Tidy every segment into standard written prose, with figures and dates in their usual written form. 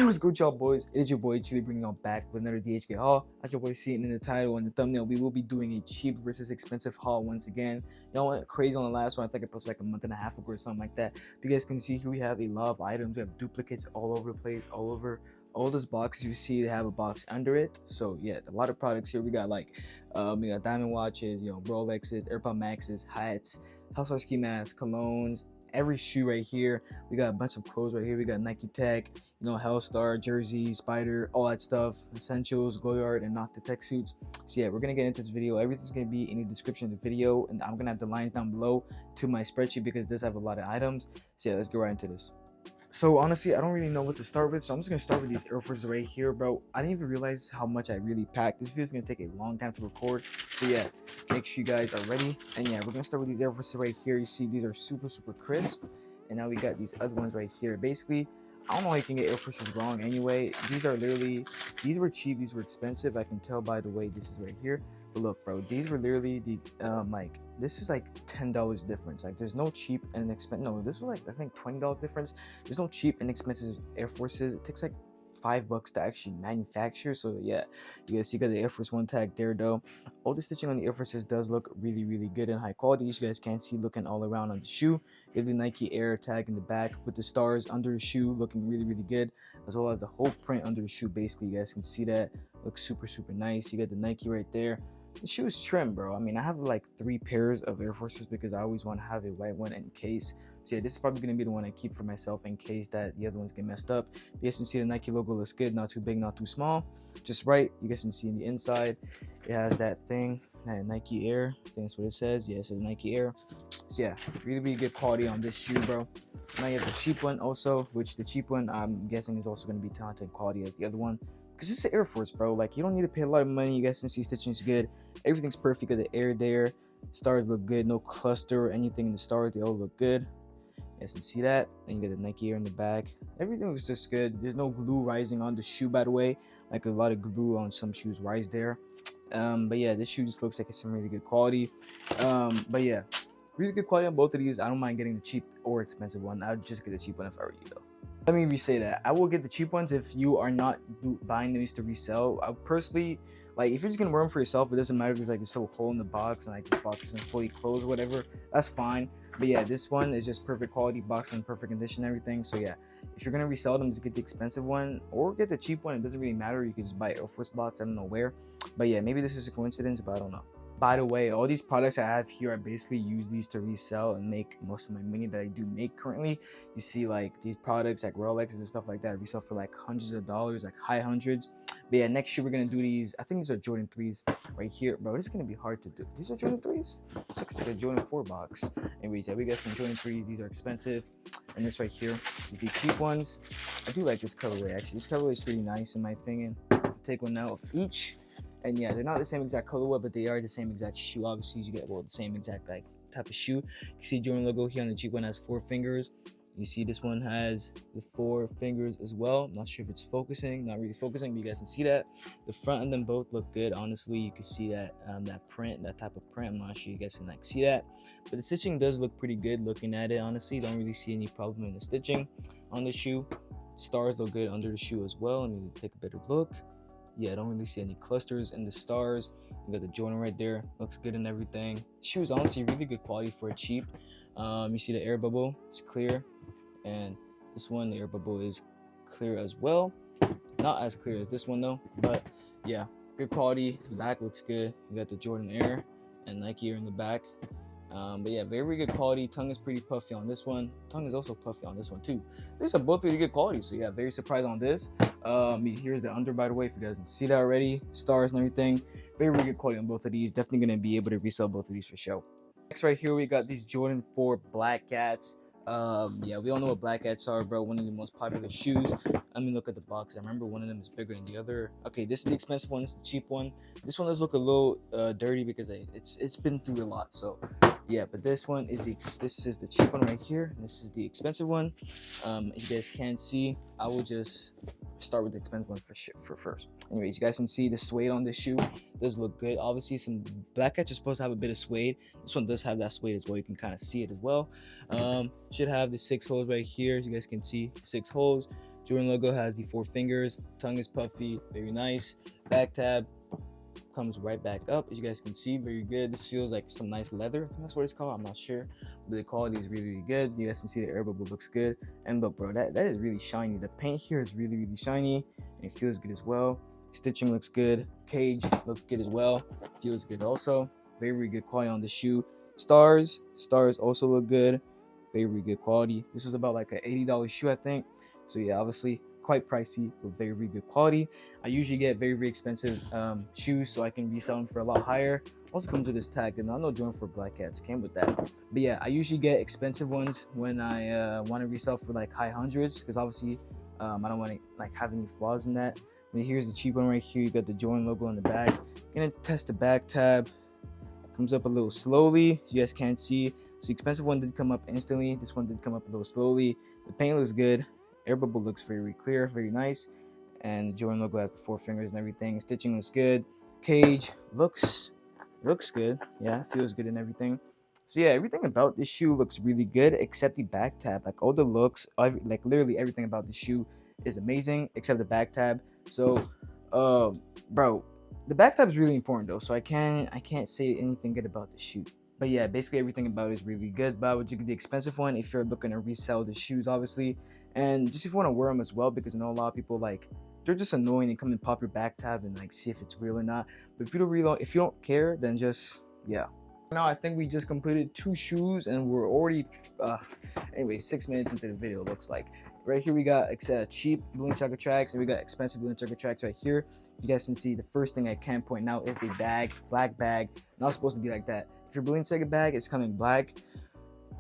What's good, y'all boys? It is your boy Chili bringing y'all back with another DHgate haul. As your boy seeing in the title and the thumbnail, we will be doing a cheap versus expensive haul once again. Y'all went crazy on the last one. I think I posted like a month and a half ago or something like that. You guys can see here we have a lot of items. We have duplicates all over the place, all over all those boxes you see. They have a box under it. So yeah, a lot of products here. We got like we got diamond watches, Rolexes, AirPod Maxes, hats, Hellstar Ski Masks, colognes, every shoe right here. We got a bunch of clothes right here. We got Nike Tech, Hellstar, Jersey, Spider, all that stuff, essentials, Goyard, and Nocta tech suits. So yeah, we're gonna get into this video. Everything's gonna be in the description of the video, and I'm gonna have the lines down below to my spreadsheet because it does have a lot of items. So yeah, let's go right into this. So honestly, I don't really know what to start with, so I'm just gonna start with these Air Forces right here, bro. I didn't even realize how much I really packed. This video is gonna take a long time to record, so yeah, make sure you guys are ready. And yeah, we're gonna start with these Air Forces right here. You see, these are super crisp, and now we got these other ones right here. Basically, I don't know how you can get Air Forces wrong anyway. These are literally, these were cheap, these were expensive. I can tell by the way this is right here. But look, bro, these were literally the like, this is like $10 difference. Like, there's no cheap and expensive. No, this was like, I think $20 difference. There's no cheap and expensive Air Forces. It takes like $5 to actually manufacture. So yeah, you guys see, got the Air Force One tag there though. All the stitching on the Air Forces does look really good and high quality. You guys can see looking all around on the shoe. You have the Nike Air tag in the back with the stars under the shoe, looking really good, as well as the whole print under the shoe. Basically, you guys can see that looks super nice. You got the Nike right there. The shoe is trim, bro. I mean, I have like 3 pairs of Air Forces because I always want to have a white one in case. So yeah, this is probably going to be the one I keep for myself in case that the other ones get messed up. You guys can see the Nike logo looks good, not too big, not too small, just right. You guys can see in the inside, it has that thing, that Nike Air. I think that's what it says. Yeah, it says Nike Air. So yeah, really good quality on this shoe, bro. Now you have the cheap one also, which the cheap one I'm guessing is also going to be talented quality as the other one. Because it's an Air Force, bro. Like, you don't need to pay a lot of money. You guys can see stitching's good. Everything's perfect. Got the air there. Stars look good. No cluster or anything in the stars. They all look good. You guys can see that. Then you got the Nike Air in the back. Everything looks just good. There's no glue rising on the shoe, by the way. Like, a lot of glue on some shoes rise there. But yeah, this shoe just looks like it's some really good quality. But yeah, really good quality on both of these. I don't mind getting the cheap or expensive one. I would just get the cheap one if I were you, though. Let me re-say that. I will get the cheap ones if you are not buying these to resell. I personally, like, if you're just gonna wear them for yourself, it doesn't matter if there's like this little hole in the box and like this box isn't fully closed or whatever. That's fine. But yeah, this one is just perfect quality, box in perfect condition, everything. So yeah, if you're gonna resell them, just get the expensive one or get the cheap one. It doesn't really matter. You can just buy Air Force box. I don't know where. But yeah, maybe this is a coincidence, but I don't know. By the way, all these products I have here, I basically use these to resell and make most of my money that I do make currently. You see, like, these products like Rolexes and stuff like that, I resell for like hundreds of dollars, like high hundreds. But yeah, next year we're gonna do these. I think these are Jordan 3s right here, bro. This is gonna be hard to do. These are Jordan 3s. It's like a Jordan 4 box. Anyways, yeah, we got some Jordan 3s. These are expensive. And this right here is the cheap ones. I do like this colorway actually. This colorway is pretty nice in my opinion. Take one out of each. And yeah, they're not the same exact colorway, but they are the same exact shoe. Obviously, you get the same exact like type of shoe. You see Jordan logo here on the cheap one has 4 fingers. You see this one has the 4 fingers as well. Not sure if it's focusing, not really focusing, but you guys can see that. The front of them both look good. Honestly, you can see that that print, that type of print. I'm not sure you guys can like see that, but the stitching does look pretty good looking at it. Honestly, don't really see any problem in the stitching on the shoe. Stars look good under the shoe as well. Let me take a better look. Yeah, I don't really see any clusters in the stars. You got the Jordan right there, looks good and everything. Shoe is honestly really good quality for cheap. You see the air bubble, it's clear, and this one, the air bubble is clear as well. Not as clear as this one though, but yeah, good quality. The back looks good. You got the Jordan Air and Nike Air in the back. But yeah, very good quality. Tongue is pretty puffy on this one. Tongue is also puffy on this one too. These are both really good quality, so yeah, very surprised on this. Here's the under, by the way, if you guys can see that already. Stars and everything. Very good quality on both of these. Definitely gonna be able to resell both of these for sure. Next right here, we got these Jordan 4 Black Cats. Yeah, we all know what Black Cats are, bro. One of the most popular shoes. Let me look at the box. I remember one of them is bigger than the other. Okay, this is the expensive one. This is the cheap one. This one does look a little dirty because it's been through a lot. So yeah, but this one is the cheap one right here. And this is the expensive one. As you guys can see, I will just start with the expensive one for first. Anyways, you guys can see the suede on this shoe. It does look good. Obviously, some Black Cats are supposed to have a bit of suede. This one does have that suede as well. You can kind of see it as well. Should have the 6 holes right here. As you guys can see, 6 holes. Jordan logo has the 4 fingers, tongue is puffy, very nice. Back tab comes right back up, as you guys can see, very good. This feels like some nice leather, I think that's what it's called, I'm not sure, but the quality is really good. You guys can see the air bubble looks good, and look bro, that is really shiny. The paint here is really shiny, and it feels good as well. Stitching looks good, cage looks good as well, feels good also. Very good quality on the shoe. Stars also look good, very good quality. This was about like an $80 shoe, I think. So yeah, obviously quite pricey, but very good quality. I usually get very expensive shoes so I can resell them for a lot higher. Also comes with this tag, and I know Jordan for Black Cats came with that. But yeah, I usually get expensive ones when I want to resell for like high hundreds, because obviously I don't want to like have any flaws in that. I mean, here's the cheap one right here. You got the Jordan logo on the back. Gonna test the back tab. Comes up a little slowly, you guys can't see. So the expensive one did come up instantly. This one did come up a little slowly. The paint looks good. Air bubble looks very clear, very nice. And the Jordan logo has the 4 fingers and everything. Stitching looks good. Cage looks good. Yeah, feels good and everything. So yeah, everything about this shoe looks really good except the back tab. Like all the looks, like literally everything about the shoe is amazing except the back tab. So, bro, the back tab is really important though, so I can't say anything good about the shoe. But yeah, basically everything about it is really good. But I would get the expensive one if you're looking to resell the shoes, obviously, and just if you want to wear them as well, because I know a lot of people like they're just annoying and come and pop your back tab and like see if it's real or not. But if you don't care, then just yeah. Now I think we just completed 2 shoes and we're already anyway 6 minutes into the video, it looks like. Right here we got cheap Balenciaga Tracks, and we got expensive Balenciaga Tracks right here. You guys can see the first thing I can point out is the bag, black bag. Not supposed to be like that. If your Balenciaga bag is coming black,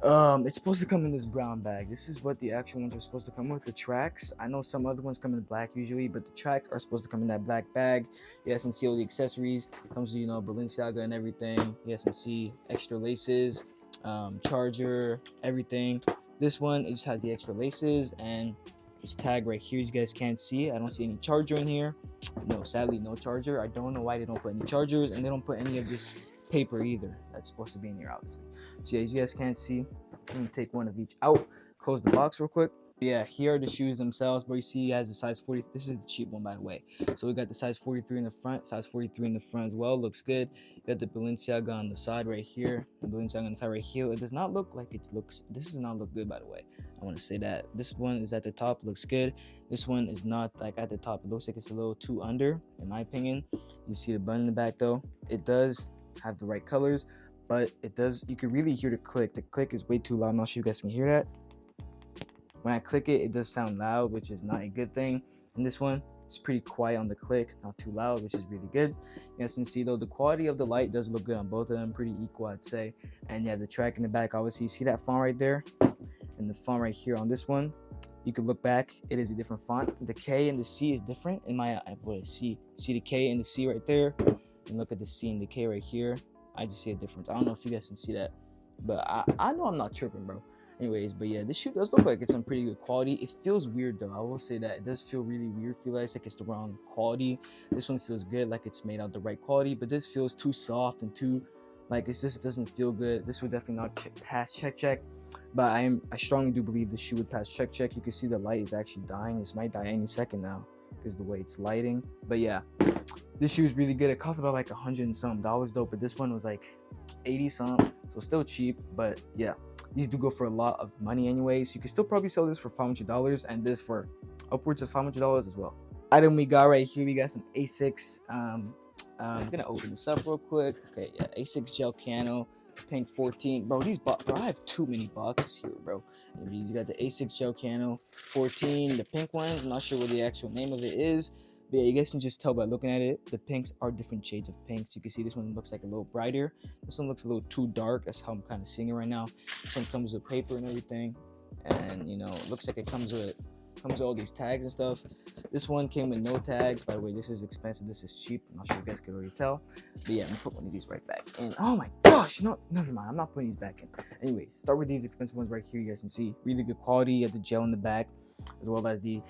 it's supposed to come in this brown bag. This is what the actual ones are supposed to come with, the Tracks. I know some other ones come in black usually, but the Tracks are supposed to come in that black bag. You guys can see all the accessories. Comes with, you know, Balenciaga and everything. You guys can see extra laces, charger, everything. This one, it just has the extra laces and this tag right here. You guys can't see. I don't see any charger in here. No, sadly, no charger. I don't know why they don't put any chargers, and they don't put any of this paper either that's supposed to be in here, obviously. So yeah, as you guys can't see, I'm gonna take one of each out. Close the box real quick. Yeah, here are the shoes themselves, but you see it has a size 40. This is the cheap one, by the way. So we got the size 43 in the front, size 43 in the front as well. Looks good. You got the Balenciaga on the side right here, the Balenciaga on the side right here. It does not look like it looks. This does not look good, by the way. I want to say that this one is at the top, looks good. This one is not like at the top. It looks like it's a little too under, in my opinion. You see the button in the back though. It does have the right colors, but it does. You can really hear the click. The click is way too loud. I'm not sure you guys can hear that. When I click it, it does sound loud, which is not a good thing. And this one, it's pretty quiet on the click, not too loud, which is really good. You guys can see though, the quality of the light does look good on both of them, pretty equal, I'd say. And yeah, the track in the back, obviously, you see that font right there, and the font right here on this one. You can look back, it is a different font. The K and the C is different in my see the K and the C right there, and look at the C and the K right here. I just see a difference. I don't know if you guys can see that, but I know I'm not tripping, bro. Anyways, but yeah, this shoe does look like it's on pretty good quality. It feels weird though, I will say that. It does feel really weird. Feel like it's the wrong quality. This one feels good, like it's made out the right quality, but this feels too soft and too, like, it's just, it doesn't feel good. This would definitely not pass check, but I strongly do believe this shoe would pass check. You can see the light is actually dying. This might die any second now because the way it's lighting. But yeah, this shoe is really good. It cost about like $100 and some though, but this one was like 80 some, so still cheap. But yeah, these do go for a lot of money anyway, so you can still probably sell this for $500 and this for upwards of $500 as well. Item we got right here, we got some Asics. I'm gonna open this up real quick. Okay, yeah, Asics Gel-Kayano pink 14. Bro, these bro, I have too many boxes here, bro. You got the Asics Gel-Kayano 14, the pink one. I'm not sure what the actual name of it is, but yeah, you guys can just tell by looking at it. The pinks are different shades of pinks. You can see this one looks like a little brighter. This one looks a little too dark. That's how I'm kind of seeing it right now. This one comes with paper and everything, and you know, it looks like it comes with all these tags and stuff. This one came with no tags. By the way, this is expensive, this is cheap. I'm not sure you guys could already tell, but yeah, I'm gonna put one of these right back in. Oh my gosh, no, never mind, I'm not putting these back in. Anyways, start with these expensive ones right here. You guys can see really good quality. You have the gel in the back, as well as the,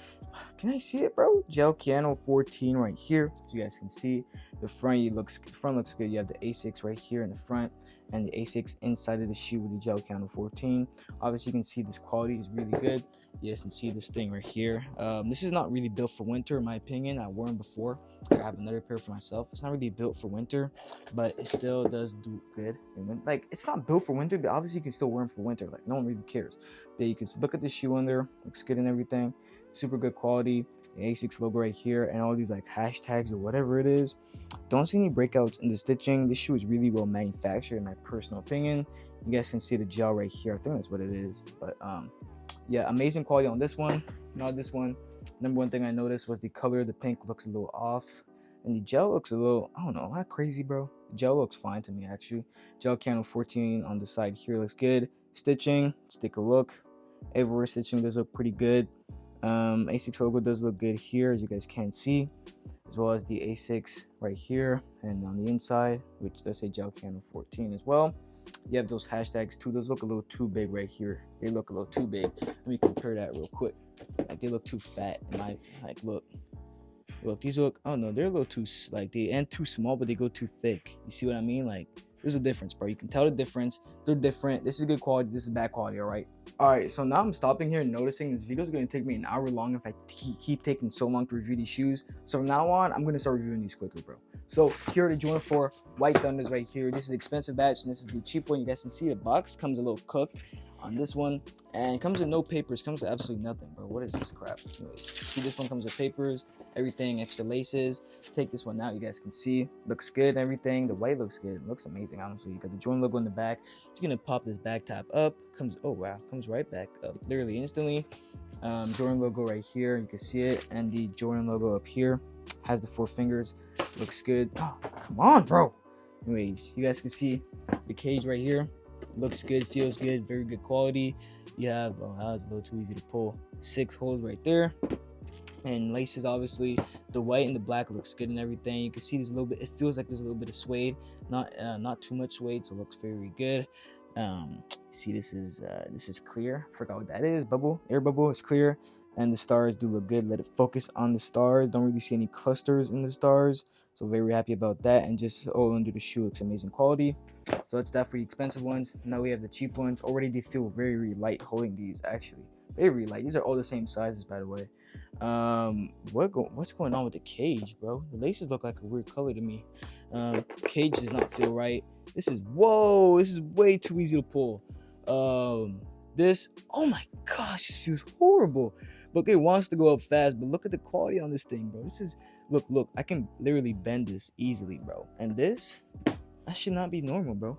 can I see it, bro? Gel-Kayano 14 right here, as you guys can see. The front looks good. You have the Asics right here in the front, and the Asics inside of the shoe with the Gel-Kayano 14. Obviously, you can see this quality is really good. You guys can see this thing right here. This is not really built for winter, in my opinion. I wore them before. I have another pair for myself. It's not really built for winter, but it still does do good. And like, it's not built for winter, but obviously you can still wear them for winter. Like, no one really cares. But you can look at the shoe under. Looks good and everything. Super good quality. The Asics logo right here, and all these like hashtags or whatever it is. Don't see any breakouts in the stitching. This shoe is really well manufactured, in my personal opinion. You guys can see the gel right here. I think that's what it is. But yeah, amazing quality on this one. Not this one. Number one thing I noticed was the color. The pink looks a little off, and the gel looks a little, I don't know, not crazy, bro. The gel looks fine to me, actually. Gel-Kayano 14 on the side here looks good. Stitching, let's take a look. Everywhere stitching does look pretty good. Asics logo does look good here, as you guys can see, as well as the Asics right here and on the inside, which does say Gel-Kayano 14 as well. You have those hashtags too. Those look a little too big right here. They look a little too big. Let me compare that real quick. Like, they look too fat, and like look, these look, oh no, they're a little too, like, they end too small, but they go too thick. You see what I mean? Like, there's a difference, bro. You can tell the difference. They're different. This is good quality. This is bad quality. All right, so now I'm stopping here and noticing this video is going to take me an hour long if I keep taking so long to review these shoes. So from now on, I'm going to start reviewing these quicker, bro. So here are the Jordan 4 White Thunders right here. This is the expensive batch, and this is the cheap one. You guys can see the box comes a little cooked on this one, and it comes with no papers. Comes with absolutely nothing, bro. What is this crap? Anyways, see, this one comes with papers, everything, extra laces. Take this one out. You guys can see, looks good and everything. The white looks good. It looks amazing, honestly. You got the Jordan logo in the back. Just gonna pop this back tab up. Comes, oh wow, comes right back up literally instantly. Jordan logo right here, you can see it, and the Jordan logo up here has the 4 fingers. Looks good. Oh, come on, bro. Anyways, you guys can see the cage right here. Looks good, feels good, very good quality. You have, oh, that was a little too easy to pull. 6 holes right there, and laces. Obviously, the white and the black looks good and everything. You can see there's a little bit. It feels like there's a little bit of suede, not too much suede, so it looks very good. See, this is clear. Forgot what that is. Bubble, air bubble is clear, and the stars do look good. Let it focus on the stars. Don't really see any clusters in the stars, so very happy about that. And just all under the shoe looks amazing quality. So that's that for the expensive ones. Now we have the cheap ones. Already they feel very really light holding these, actually. Very light. These are all the same sizes, by the way. What's going on with the cage, bro? The laces look like a weird color to me. Cage does not feel right. This is, whoa, this is way too easy to pull. This, oh my gosh, this feels horrible. Look, it wants to go up fast, but look at the quality on this thing, bro. This is, look, I can literally bend this easily, bro. And this, that should not be normal, bro.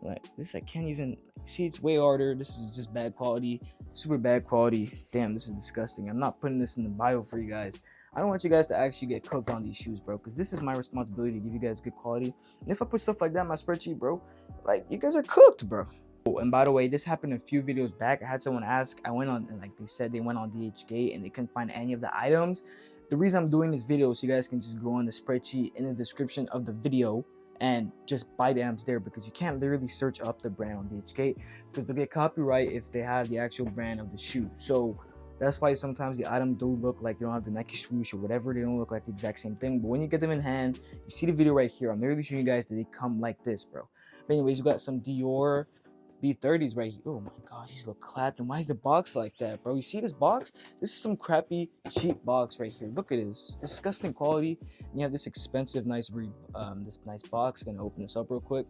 Like, this I can't even see. It's way harder. This is just bad quality, super bad quality. Damn, this is disgusting. I'm not putting this in the bio for you guys. I don't want you guys to actually get cooked on these shoes, bro, because this is my responsibility to give you guys good quality. And if I put stuff like that in my spreadsheet, bro, like, you guys are cooked, bro. Oh, and by the way, this happened a few videos back. I had someone ask, I went on, and like they said they went on DHgate and they couldn't find any of the items. The reason I'm doing this video is so you guys can just go on the spreadsheet in the description of the video and just buy the items there, because you can't literally search up the brand on DHgate because they'll get copyright if they have the actual brand of the shoe. So that's why sometimes the item do look like they don't have the Nike swoosh or whatever. They don't look like the exact same thing. But when you get them in hand, you see the video right here. I'm literally showing you guys that they come like this, bro. But anyways, you got some Dior B30s right here. Oh my gosh, these look clapped. And why is the box like that, bro? You see this box? This is some crappy, cheap box right here. Look at this. Disgusting quality. And you have this expensive, nice box. Gonna open this up real quick.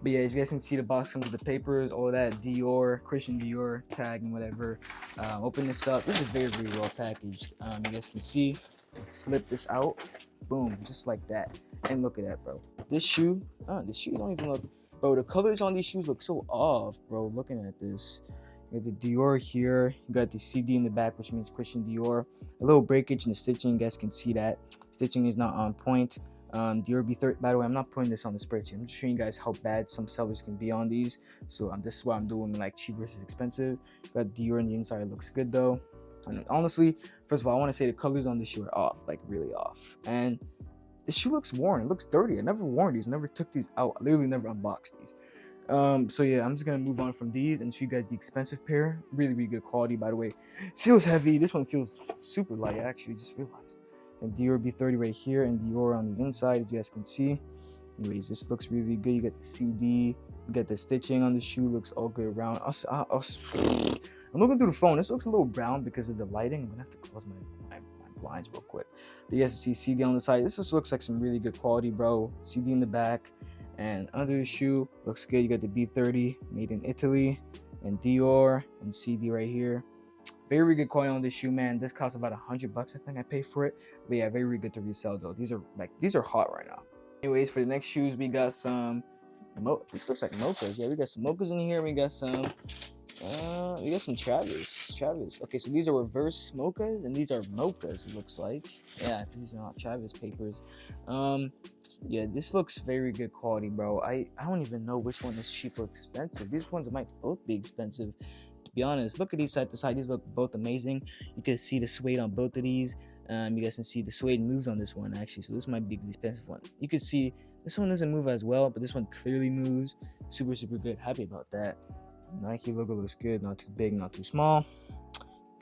But yeah, as you guys can see, the box comes with the papers, all that Dior, Christian Dior tag and whatever. Open this up. This is very, very well packaged. You guys can see, slip this out. Boom, just like that. And look at that, bro. This shoe don't even look, bro, the colors on these shoes look so off, bro. Looking at this, you got the Dior here, you got the CD in the back, which means Christian Dior. A little breakage in the stitching, you guys can see that stitching is not on point. Dior B30, by the way, I'm not putting this on the spreadsheet. I'm just showing you guys how bad some sellers can be on these. So this is what I'm doing, like cheap versus expensive. Got Dior on the inside. It looks good though. And honestly, first of all, I want to say the colors on this shoe are off, like really off. And this shoe looks worn. It looks dirty. I never worn these. Never took these out. I literally never unboxed these. So yeah, I'm just gonna move on from these and show you guys the expensive pair. Really, really good quality, by the way. Feels heavy. This one feels super light. I actually just realized. and Dior B30 right here, and Dior on the inside, as you guys can see. Anyways, this looks really good. You get the CD, you get the stitching on the shoe, looks all good around. I'm looking through the phone. This looks a little brown because of the lighting. I'm gonna have to close my blinds real quick. But you guys can see CD on the side. This just looks like some really good quality, bro. CD in the back, and under the shoe looks good. You got the B30 made in Italy, and Dior, and CD right here. Very good quality on this shoe, man. This costs about $100, I think I paid for it. But yeah, very good to resell though. These are hot right now. Anyways, for the next shoes, we got some this looks like mochas. Yeah, we got some mochas in here. We got some Travis. Okay, so these are reverse mochas, and these are mochas, it looks like. Yeah, because these are not Travis papers. Yeah, this looks very good quality, bro. I don't even know which one is cheap or expensive. These ones might both be expensive, to be honest. Look at these side to side. These look both amazing. You can see the suede on both of these. You guys can see the suede moves on this one, actually, so this might be the expensive one. You can see this one doesn't move as well, but this one clearly moves. Super good. Happy about that. Nike logo looks good, not too big, not too small.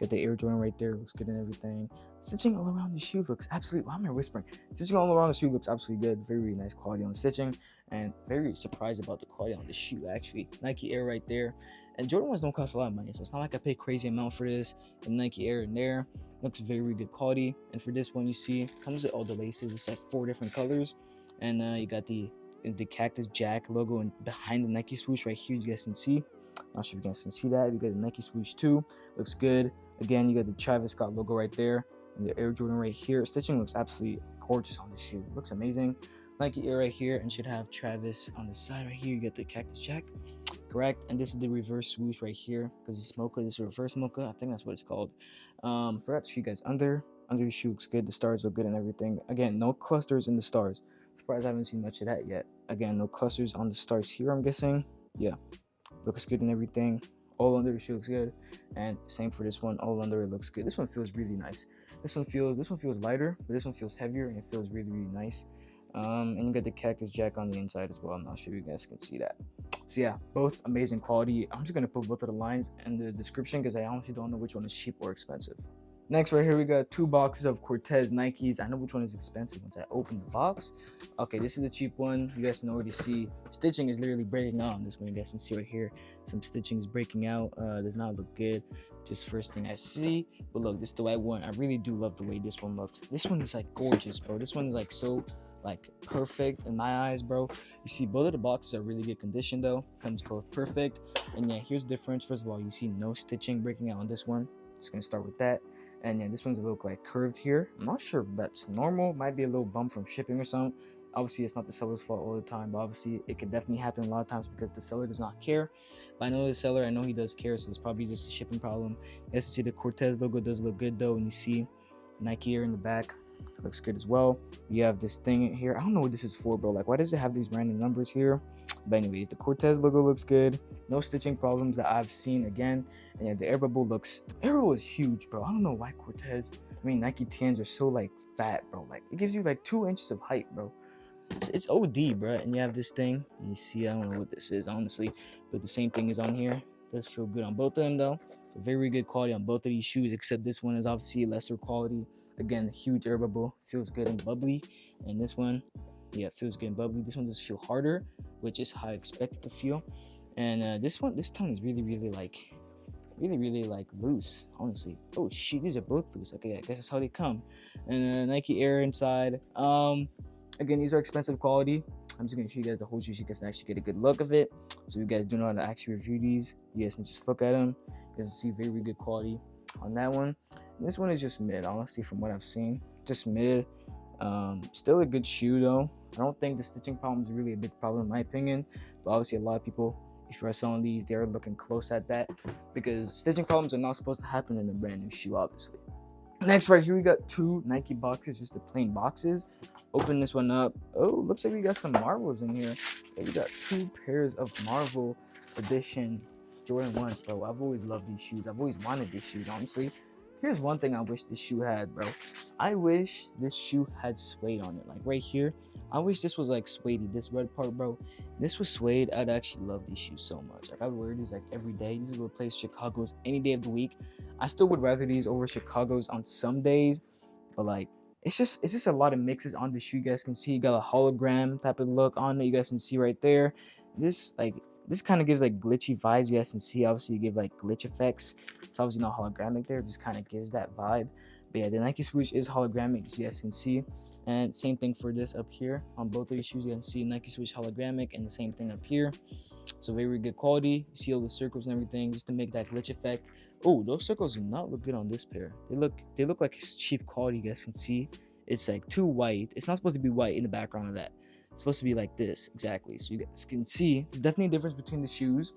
Got the Air Jordan right there, looks good and everything. Stitching all around the shoe looks absolutely, why am I whispering? Stitching all around the shoe looks absolutely good. Very nice quality on the stitching, and very surprised about the quality on the shoe, actually. Nike Air right there. And Jordan ones don't cost a lot of money, so it's not like I pay crazy amount for this. And Nike Air in there looks very good quality. And for this one, you see, comes with all the laces. It's like 4 different colors. And you got the Cactus Jack logo and behind the Nike swoosh right here, you guys can see. Not sure if you guys can see that. You got the Nike swoosh too, looks good. Again, you got the Travis Scott logo right there, and the Air Jordan right here. Stitching looks absolutely gorgeous on the shoe. Looks amazing. Nike Air right here, and should have Travis on the side right here. You got the Cactus Jack, correct? And this is the reverse swoosh right here, because it's mocha. This is reverse mocha. I think that's what it's called. Forgot to show you guys under the shoe looks good. The stars look good and everything. Again, no clusters in the stars. Surprised I haven't seen much of that yet. Again, no clusters on the stars here, I'm guessing. Yeah, looks good and everything. All under the shoe looks good, and same for this one. All under it looks good. This one feels really nice. This one feels lighter, but this one feels heavier, and it feels really nice. And you got the Cactus Jack on the inside as well. I'm not sure you guys can see that. So yeah, both amazing quality. I'm just gonna put both of the lines in the description because I honestly don't know which one is cheap or expensive. Next, right here, we got 2 boxes of Cortez Nikes. I know which one is expensive once I open the box. Okay, this is the cheap one. You guys can already see stitching is literally breaking out on this one. You guys can see right here, some stitching is breaking out. Does not look good. Just first thing I see. But look, this is the white one. I really do love the way this one looks. This one is like gorgeous, bro. This one is like so like perfect in my eyes, bro. You see both of the boxes are really good condition though. Comes both perfect. And yeah, here's the difference. First of all, you see no stitching breaking out on this one. Just gonna start with that. And yeah, this one's a little like curved here. I'm not sure if that's normal. Might be a little bump from shipping or something. Obviously, it's not the seller's fault all the time, but obviously it could definitely happen a lot of times because the seller does not care. But I know the seller, I know he does care, so it's probably just a shipping problem. You guys can see the Cortez logo does look good though, and you see Nike Air in the back. Looks good as well. You have this thing here. I don't know what this is for, bro. Like, why does it have these random numbers here? But anyways, the Cortez logo looks good. No stitching problems that I've seen again. And yeah, the air bubble is huge, bro. I don't know why Nike TNs are so like fat, bro. Like, it gives you like 2 inches of height, bro. It's OD, bro. And you have this thing. And you see, I don't know what this is, honestly. But the same thing is on here. Does feel good on both of them, though. So very good quality on both of these shoes, except this one is obviously lesser quality. Again, huge air bubble. Feels good and bubbly. And this one, yeah, it feels good and bubbly. This one does feel harder, which is how I expect it to feel. And this tongue is really like loose, honestly. Oh shit, these are both loose. Okay, I guess that's how they come. And Nike Air inside. Again, these are expensive quality. I'm just gonna show you guys the whole shoe so you guys can actually get a good look of it. So you guys do know how to actually review these. You guys can just look at them. You guys can see very good quality on that one. And this one is just mid, honestly, from what I've seen. Just mid. Still a good shoe though. I don't think the stitching problem is really a big problem in my opinion. But obviously a lot of people, if you're selling these, they're looking close at that. Because stitching problems are not supposed to happen in a brand new shoe, obviously. Next, right here, we got 2 Nike boxes, just the plain boxes. Open this one up. Oh, looks like we got some Marvels in here. Yeah, we got 2 pairs of Marvel edition Jordan 1s, bro. I've always loved these shoes. I've always wanted these shoes, honestly. Here's one thing I wish this shoe had, bro. I wish this shoe had suede on it. Like right here, I wish this was like suede. This red part, bro. This was suede. I'd actually love these shoes so much. Like I would wear these like every day. These would replace Chicago's any day of the week. I still would rather these over Chicago's on some days, but like it's just a lot of mixes on the shoe. You guys can see you got a hologram type of look on it. You guys can see right there. This kind of gives like glitchy vibes. You guys can see obviously you give like glitch effects. It's obviously not hologramic there. It just kind of gives that vibe. But yeah, the Nike swoosh is hologramic, as you guys can see. And same thing for this up here on both of these shoes. You can see Nike swoosh hologramic, and the same thing up here. So very good quality. You see all the circles and everything just to make that glitch effect. Oh, those circles do not look good on this pair. They look like it's cheap quality. You guys can see it's like too white. It's not supposed to be white in the background of that. It's supposed to be like this exactly. So you guys can see there's definitely a difference between the shoes.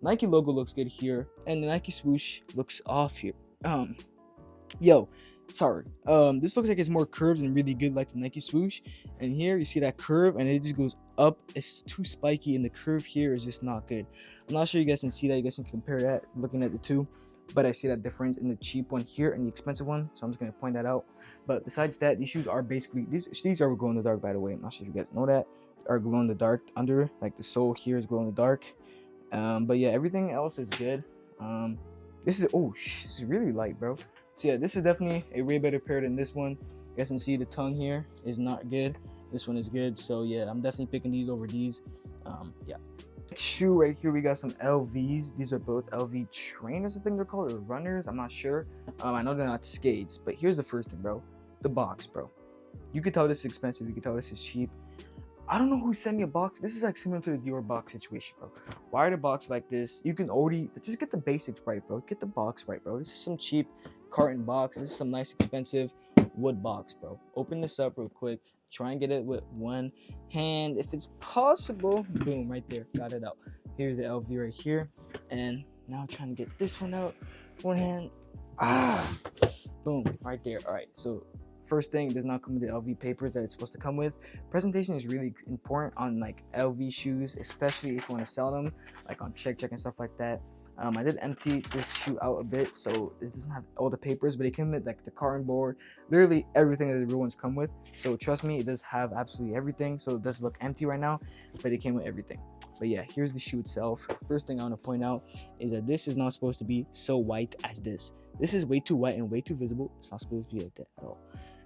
Nike logo looks good here, and the Nike swoosh looks off here. Sorry. This looks like it's more curved and really good like the Nike swoosh. And here you see that curve, and it just goes up. It's too spiky, and the curve here is just not good. I'm not sure you guys can see that. You guys can compare that looking at the two, but I see that difference in the cheap one here and the expensive one, so I'm just gonna point that out. But besides that, these shoes are basically these are glow in the dark, by the way. I'm not sure if you guys know that. They are glow in the dark under, like the sole here is glow in the dark. But yeah, everything else is good. This is really light, bro. So yeah, this is definitely a way better pair than this one. You guys can see the tongue here is not good. This one is good. So yeah, I'm definitely picking these over these. Yeah. Next shoe right here, we got some LVs. These are both LV trainers, I think they're called, or runners. I'm not sure. I know they're not skates, but here's the first thing, bro. The box, bro. You could tell this is expensive. You could tell this is cheap. I don't know who sent me a box. This is like similar to the Dior box situation, bro. Why the box like this? You can already just get the basics right, bro. Get the box right, bro. This is some cheap carton box. This is some nice expensive wood box, bro. Open this up real quick. Try and get it with one hand if it's possible. Boom, right there. Got it out. Here's the LV right here. And now trying to get this one out. One hand. Boom, right there. All right, so first thing, it does not come with the LV papers that it's supposed to come with. Presentation is really important on like LV shoes, especially if you want to sell them, like on check and stuff like that. I did empty this shoe out a bit, so it doesn't have all the papers, but it came with like the carton board, literally everything that the real ones come with. So trust me, it does have absolutely everything. So it does look empty right now, but it came with everything. But yeah, here's the shoe itself. First thing I want to point out is that this is not supposed to be so white as this. This is way too white and way too visible. It's not supposed to be like that at all.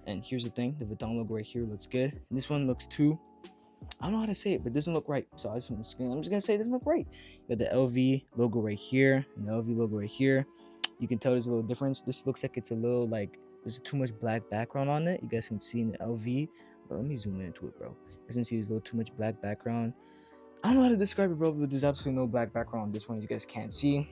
And here's the thing, the Vuitton logo right here looks good. And this one looks too, I don't know how to say it, but it doesn't look right. So I'm just gonna say it doesn't look right. You got the LV logo right here and the LV logo right here. You can tell there's a little difference. This looks like it's a little like there's too much black background on it. You guys can see in the LV, but let me zoom into it, bro. You guys can see there's a little too much black background. I don't know how to describe it, bro, but there's absolutely no black background on this one, as you guys can't see.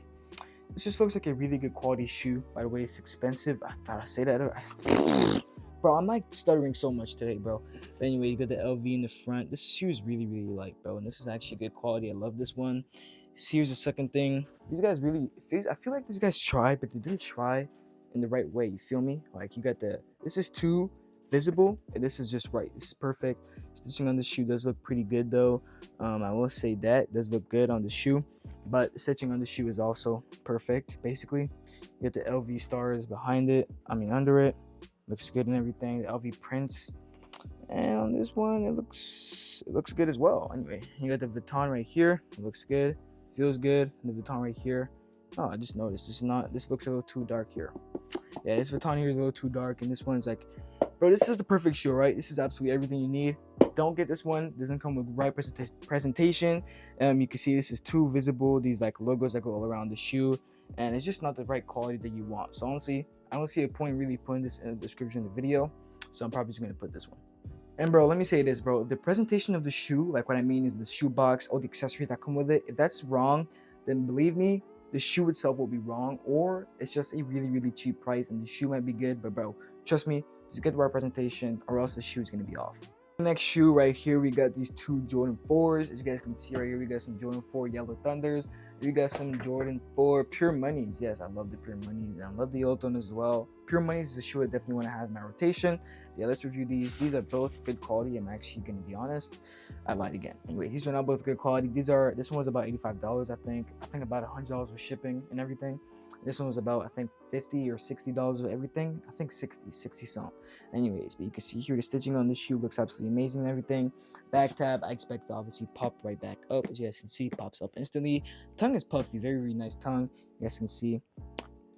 This just looks like a really good quality shoe. By the way, it's expensive. I thought I say that. Bro, I'm like stuttering so much today, bro. But anyway, you got the LV in the front. This shoe is really, really light, bro. And this is actually good quality. I love this one. Here's the second thing. These guys really, I feel like these guys tried, but they didn't try in the right way. You feel me? Like you got this is too visible, and this is just right. This is perfect. Stitching on the shoe does look pretty good though. I will say that it does look good on the shoe, but stitching on the shoe is also perfect. Basically, you got the LV stars behind it. Under it. Looks good and everything. The LV prints, and on this one it looks good as well. Anyway, you got the Vuitton right here. It looks good, feels good. And the Vuitton right here. Oh, I just noticed this looks a little too dark here. Yeah, this Vuitton here is a little too dark, and this one's like, bro, this is the perfect shoe, right? This is absolutely everything you need. Don't get this one. It doesn't come with right presentation. You can see this is too visible. These like logos that go all around the shoe, and it's just not the right quality that you want. So honestly, I don't see a point really putting this in the description of the video. So I'm probably just gonna put this one. And bro, let me say this, bro. If the presentation of the shoe, like what I mean is the shoe box, all the accessories that come with it, if that's wrong, then believe me, the shoe itself will be wrong, or it's just a really, really cheap price and the shoe might be good, but bro, trust me, just get the right presentation or else the shoe is gonna be off. Next shoe right here, we got these two Jordan 4s. As you guys can see right here, we got some Jordan 4 Yellow Thunders. We got some Jordan 4 Pure Moneys. Yes, I love the Pure Moneys, and I love the Yellow Thunders as well. Pure Moneys is a shoe I definitely want to have in my rotation. Yeah, let's review these. These are both good quality. I'm actually going to be honest. I lied again. Anyway, these are not both good quality. This one was about $85, I think. I think about $100 with shipping and everything. This one was about, I think, $50 or $60 with everything. I think 60 something. Anyways, but you can see here the stitching on this shoe looks absolutely amazing and everything. Back tab, I expect to obviously pop right back up. As you guys can see, pops up instantly. Tongue is puffy, very, very nice tongue. You guys can see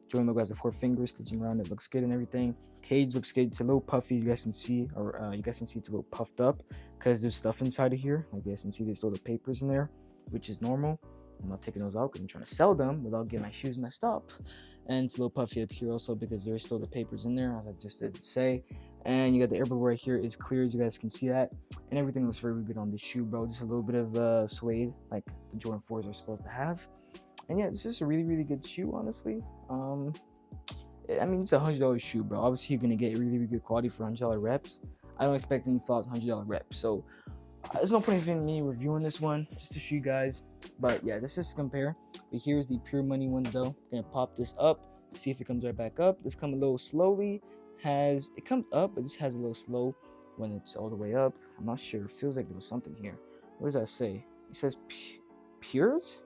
Jordan logo has the 4 fingers stitching around it, looks good and everything. Cage looks good. It's a little puffy, you guys can see, or you guys can see it's a little puffed up because there's stuff inside of here. Like you guys can see there's little papers in there, which is normal. I'm not taking those out because I'm trying to sell them without getting my shoes messed up. And it's a little puffy up here also because there's still the papers in there, as I just did say. And you got the airbag right here is clear, as you guys can see that. And everything looks very good on this shoe, bro. Just a little bit of suede, like the Jordan 4s are supposed to have. And yeah, this is a really, really good shoe, honestly. I mean, it's a $100 shoe, bro. Obviously, you're gonna get really, really good quality for $100 reps. I don't expect any flaws, $100 reps. So there's no point in me reviewing this one, just to show you guys. But yeah, this is to compare. But here's the pure money one though. Gonna pop this up, see if it comes right back up. This comes a little slowly. It comes up, but this has a little slow when it's all the way up. I'm not sure. It feels like there was something here. What does that say? It says pures.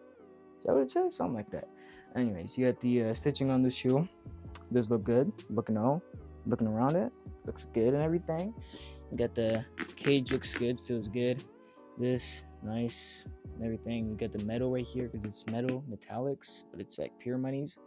Is that what it says? Something like that. Anyways, you got the stitching on the shoe. Does look good. Looking around it, looks good and everything. You got the cage, looks good, feels good. This nice and everything. You got the metal right here because it's metal metallics, but it's like pure monies.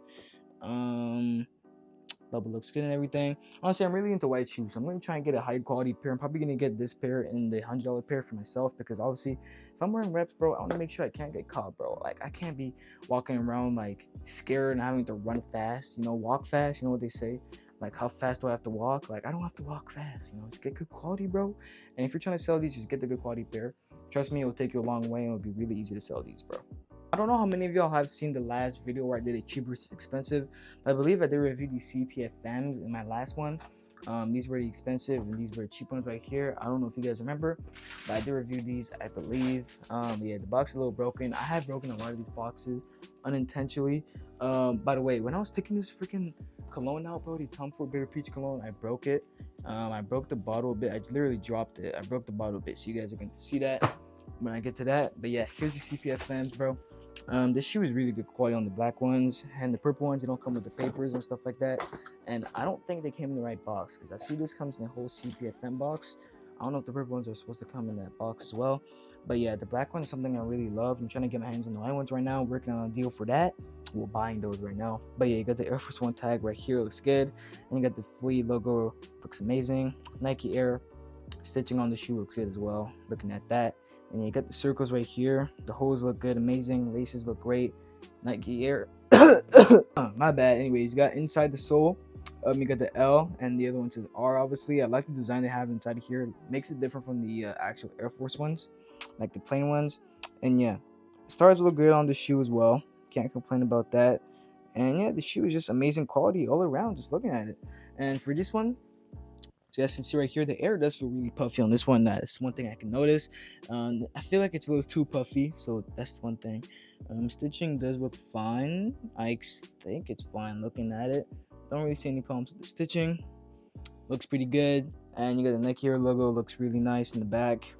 Bubble looks good and everything. Honestly, I'm really into white shoes, so I'm gonna try and get a high quality pair. I'm probably gonna get this pair and the $100 pair for myself because obviously if I'm wearing reps, bro, I want to make sure I can't get caught, bro. Like I can't be walking around like scared and having to run fast, you know, walk fast. You know what they say, like how fast do I have to walk? Like I don't have to walk fast, you know. Just get good quality, bro. And if you're trying to sell these, just get the good quality pair. Trust me, it will take you a long way and it'll be really easy to sell these, bro. I don't know how many of y'all have seen the last video where I did a cheap versus expensive. I believe I did review the CPFMs in my last one. These were the expensive and these were the cheap ones right here. I don't know if you guys remember, but I did review these, I believe. Yeah, the box is a little broken. I have broken a lot of these boxes unintentionally. By the way, when I was taking this freaking cologne out, bro, the Tom Ford Bitter Peach cologne, I broke it. I broke the bottle a bit. I literally dropped it. I broke the bottle a bit, so you guys are going to see that when I get to that. But yeah, here's the CPFMs, bro. This shoe is really good quality on the black ones, and the purple ones, they don't come with the papers and stuff like that. And I don't think they came in the right box because I see this comes in the whole CPFM box. I don't know if the purple ones are supposed to come in that box as well. But yeah, the black one is something I really love. I'm trying to get my hands on the white ones right now. Working on a deal for that. We're buying those right now. But yeah, you got the Air Force One tag right here. Looks good. And you got the Fleet logo. Looks amazing. Nike Air stitching on the shoe looks good as well. Looking at that. And you got the circles right here. The holes look good, amazing. Laces look great. Nike Air. My bad. Anyways, you got inside the sole. You got the L and the other one says R. Obviously, I like the design they have inside of here. It makes it different from the actual Air Force ones, like the plain ones. And yeah, stars look good on the shoe as well. Can't complain about that. And yeah, the shoe is just amazing quality all around. Just looking at it. And for this one, so you guys can see right here, the air does feel really puffy on this one. That's one thing I can notice. I feel like it's a little too puffy, so that's one thing. Stitching does look fine. I think it's fine looking at it. Don't really see any problems with the stitching. Looks pretty good. And you got the Nike Air logo. Looks really nice in the back.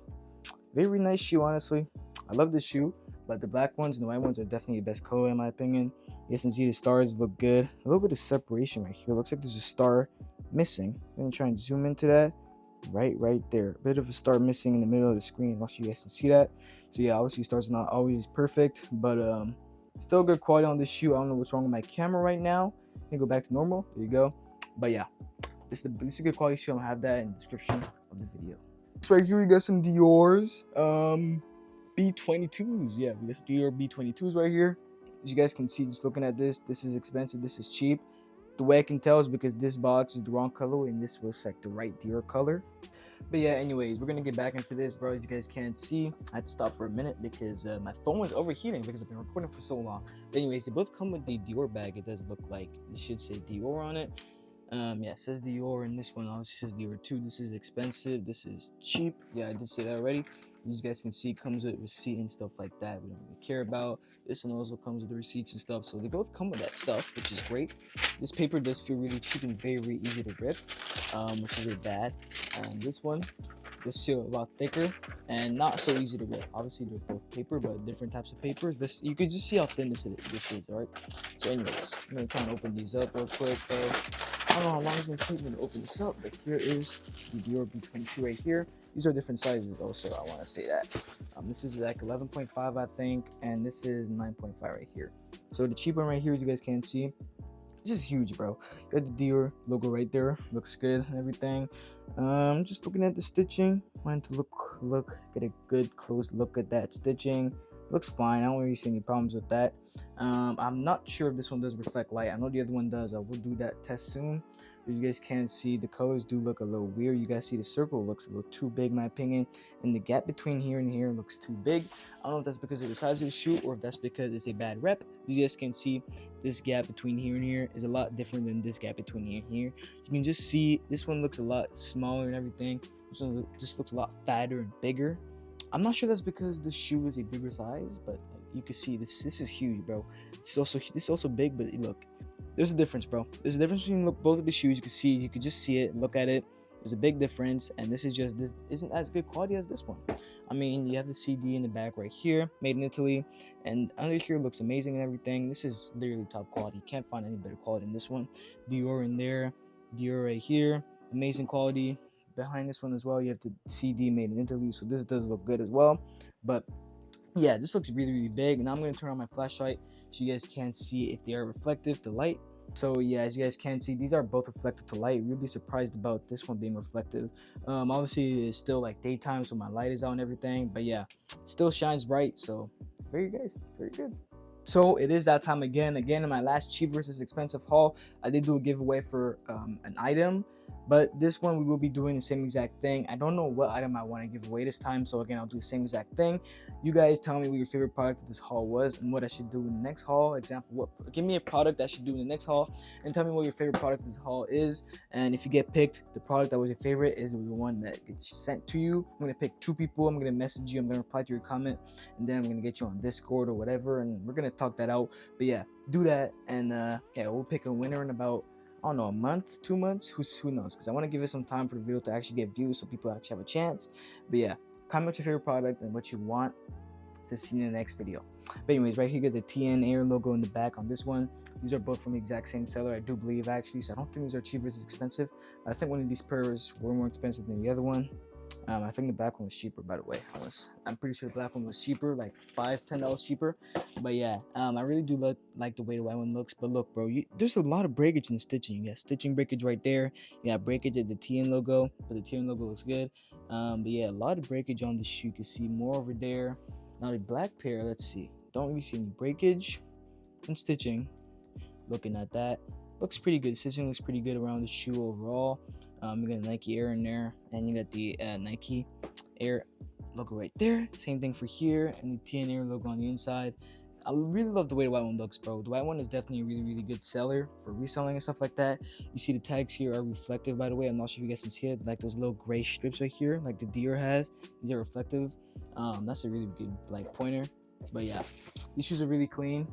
Very nice shoe, honestly. I love this shoe, but the black ones and the white ones are definitely the best color in my opinion. You can see the stars look good. A little bit of separation right here. Looks like there's a star missing. I'm gonna try and zoom into that. Right there. A bit of a star missing in the middle of the screen. I'll show you guys can see that. So yeah, obviously stars are not always perfect, but still good quality on this shoe. I don't know what's wrong with my camera right now. Let me go back to normal. There you go. But yeah, this is a good quality shoe. I'm gonna have that in the description of the video. So right here we got some Dior's B22s. Yeah, we got some Dior B22s right here. As you guys can see, just looking at this is expensive, this is cheap. The way I can tell is because this box is the wrong color and this looks like the right Dior color. But yeah, anyways, we're gonna get back into this, bro. As you guys can't see, I had to stop for a minute because my phone was overheating because I've been recording for so long. But anyways, they both come with the Dior bag. It does look like it should say Dior on it. Yeah, it says Dior, and this one also says Dior too. This is expensive, this is cheap. Yeah, I did say that already. As you guys can see, it comes with receipt and stuff like that. We don't really care about this, and also comes with the receipts and stuff. So they both come with that stuff, which is great. This paper does feel really cheap and very easy to rip, which is really bad. This one, this feel a lot thicker and not so easy to rip. Obviously they're both paper, but different types of papers. This, you could just see how thin this is, all right? So anyways, I'm gonna try and open these up real quick though. I don't know how long it's gonna take me to open this up, but here is the Dior B22 right here. These are different sizes also, I want to say that. This is like 11.5 I think, and this is 9.5 right here. So the cheap one right here, as you guys can see, This is huge, bro. Got the Dior logo right there. Looks good and everything. Just looking at the stitching. Wanted to get a good close look at that stitching. Looks fine. I don't really see any problems with that. I'm not sure if this one does reflect light. I know the other one does. I will do that test soon. As you guys can see, the colors do look a little weird. You guys see the circle looks a little too big, in my opinion, and the gap between here and here looks too big. I don't know if that's because of the size of the shoe or if that's because it's a bad rep. As you guys can see, this gap between here and here is a lot different than this gap between here and here. You can just see this one looks a lot smaller and everything. This one just looks a lot fatter and bigger. I'm not sure that's because the shoe is a bigger size, but you can see this is huge, bro. This is also big, but look, there's a difference, bro. There's a difference between both of the shoes. You could just see it, look at it. There's a big difference, and this isn't as good quality as this one. I mean, you have the CD in the back right here, made in Italy, and under here looks amazing and everything. This is literally top quality. You can't find any better quality than this one. Dior in there, Dior right here, amazing quality. Behind this one as well, you have the CD made in Italy, so this does look good as well. But yeah, this looks really, really big. And I'm going to turn on my flashlight so you guys can see if they are reflective to light. So yeah, as you guys can see, these are both reflective to light. Really surprised about this one being reflective. Obviously it's still like daytime, so my light is out and everything, but yeah, still shines bright. So very good. So it is that time again in my last cheap versus expensive haul. I did do a giveaway for an item, but this one we will be doing the same exact thing. I don't know what item I want to give away this time, so again, I'll do the same exact thing. You guys tell me what your favorite product of this haul was and what I should do in the next haul. Example, give me a product I should do in the next haul, and tell me what your favorite product of this haul is. And if you get picked, the product that was your favorite is the one that gets sent to you. I'm gonna pick 2 people. I'm gonna message you. I'm gonna reply to your comment, and then I'm gonna get you on Discord or whatever, and we're gonna talk that out. But yeah, do that, and yeah, we'll pick a winner in about, I don't know, a month, 2 months, who knows, because I want to give it some time for the video to actually get views so people actually have a chance. But yeah, comment your favorite product and what you want to see in the next video. But anyways, right here you get the TN Air logo in the back on this one. These are both from the exact same seller, I do believe, actually, so I don't think these are cheap versus expensive. I think one of these pairs were more expensive than the other one. I think the black one was cheaper, by the way. I'm pretty sure the black one was cheaper, like $5-10 cheaper. But yeah, I really do like the way the white one looks. But look, bro, there's a lot of breakage in the stitching. You got stitching breakage right there. You got breakage at the TN logo, but the TN logo looks good. But yeah, a lot of breakage on the shoe. You can see more over there. Now the black pair, let's see. Don't really see any breakage in stitching. Looking at that, looks pretty good. Stitching looks pretty good around the shoe overall. You got Nike Air in there, and you got the Nike Air logo right there. Same thing for here, and the TN Air logo on the inside. I really love the way the white one looks, bro. The white one is definitely a really, really good seller for reselling and stuff like that. You see the tags here are reflective, by the way. I'm not sure if you guys can see it, like those little gray strips right here, like the Dior has. These are reflective. That's a really good like pointer. But yeah, these shoes are really clean.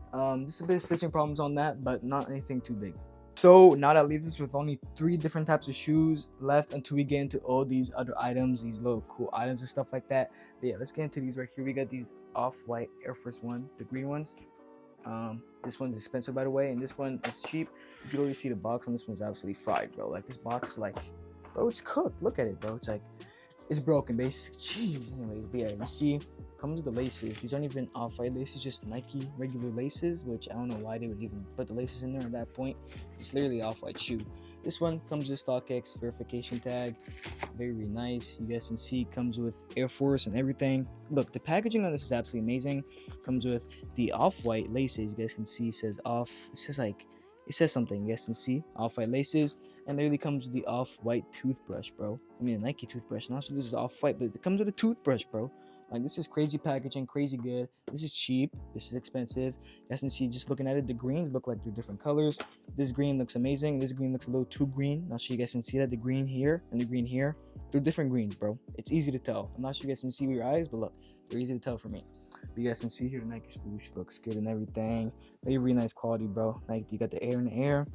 Just a bit of stitching problems on that, but not anything too big. So now that leaves us with only 3 different types of shoes left until we get into all these other items, these little cool items and stuff like that. But yeah, let's get into these right here. We got these off-white Air Force One, the green ones. This one's expensive, by the way, and this one is cheap. You can already see the box on this one's absolutely fried, bro. Like, this box is like, bro, it's cooked. Look at it, bro. It's like, it's broken, basically. Jeez. Anyways, but yeah, you see, comes with the laces. These aren't even off-white laces, just Nike regular laces, which I don't know why they would even put the laces in there at that point. It's literally off-white shoe. This one comes with StockX verification tag. Very, very nice. You guys can see comes with Air Force and everything. Look, the packaging on this is absolutely amazing. Comes with the off-white laces. You guys can see it says off. It says something. You guys can see off-white laces. And literally comes with the off-white toothbrush, bro. I mean, a Nike toothbrush. Not sure this is off-white, but it comes with a toothbrush, bro. Like, this is crazy packaging, crazy good. This is cheap. This is expensive. You guys can see, just looking at it, the greens look like they're different colors. This green looks amazing. This green looks a little too green. Not sure you guys can see that. The green here and the green here, they're different greens, bro. It's easy to tell. I'm not sure you guys can see with your eyes, but look, they're easy to tell for me. But you guys can see here the Nike swoosh looks good and everything. Very nice quality, bro. Like, you got the air in the air.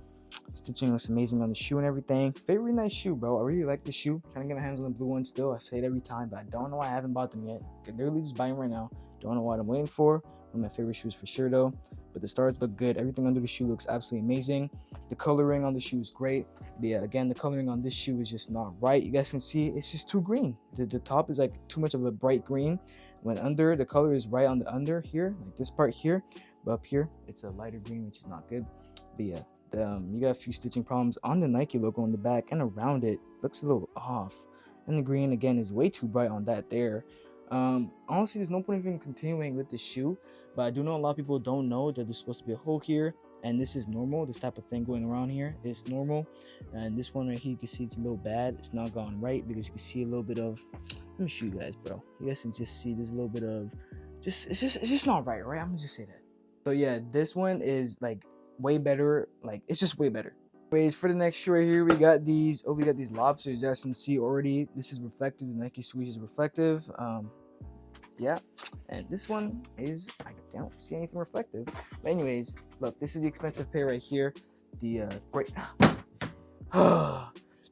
Stitching looks amazing on the shoe and everything. Very nice shoe, bro. I really like the shoe. Trying to get my hands on the blue one still. I say it every time, but I don't know why I haven't bought them yet. I could literally just buy them right now. Don't know what I'm waiting for. One of my favorite shoes for sure, though. But the stars look good. Everything under the shoe looks absolutely amazing. The coloring on the shoe is great. But yeah, again, the coloring on this shoe is just not right. You guys can see it's just too green. The top is like too much of a bright green. When under, the color is right on the under here, like this part here. But up here, it's a lighter green, which is not good. But yeah, you got a few stitching problems on the Nike logo on the back, and around it looks a little off. And the green again is way too bright on that there. Honestly, there's no point even continuing with the shoe, but I do know a lot of people don't know that there's supposed to be a hole here, and this is normal. This type of thing going around here is normal. And this one right here, you can see it's a little bad. It's not gone right because you can see a little bit of, let me show you guys, bro. You guys can just see there's a little bit of it's just not right. I'm gonna just say that. So yeah, this one is like way better. Like, it's just way better. Anyways, for the next shoe right here, we got these lobsters. You guys can see already, this is reflective. The Nike swoosh is reflective. Yeah, and this one is, I don't see anything reflective. But anyways, look, this is the expensive pair right here. The gray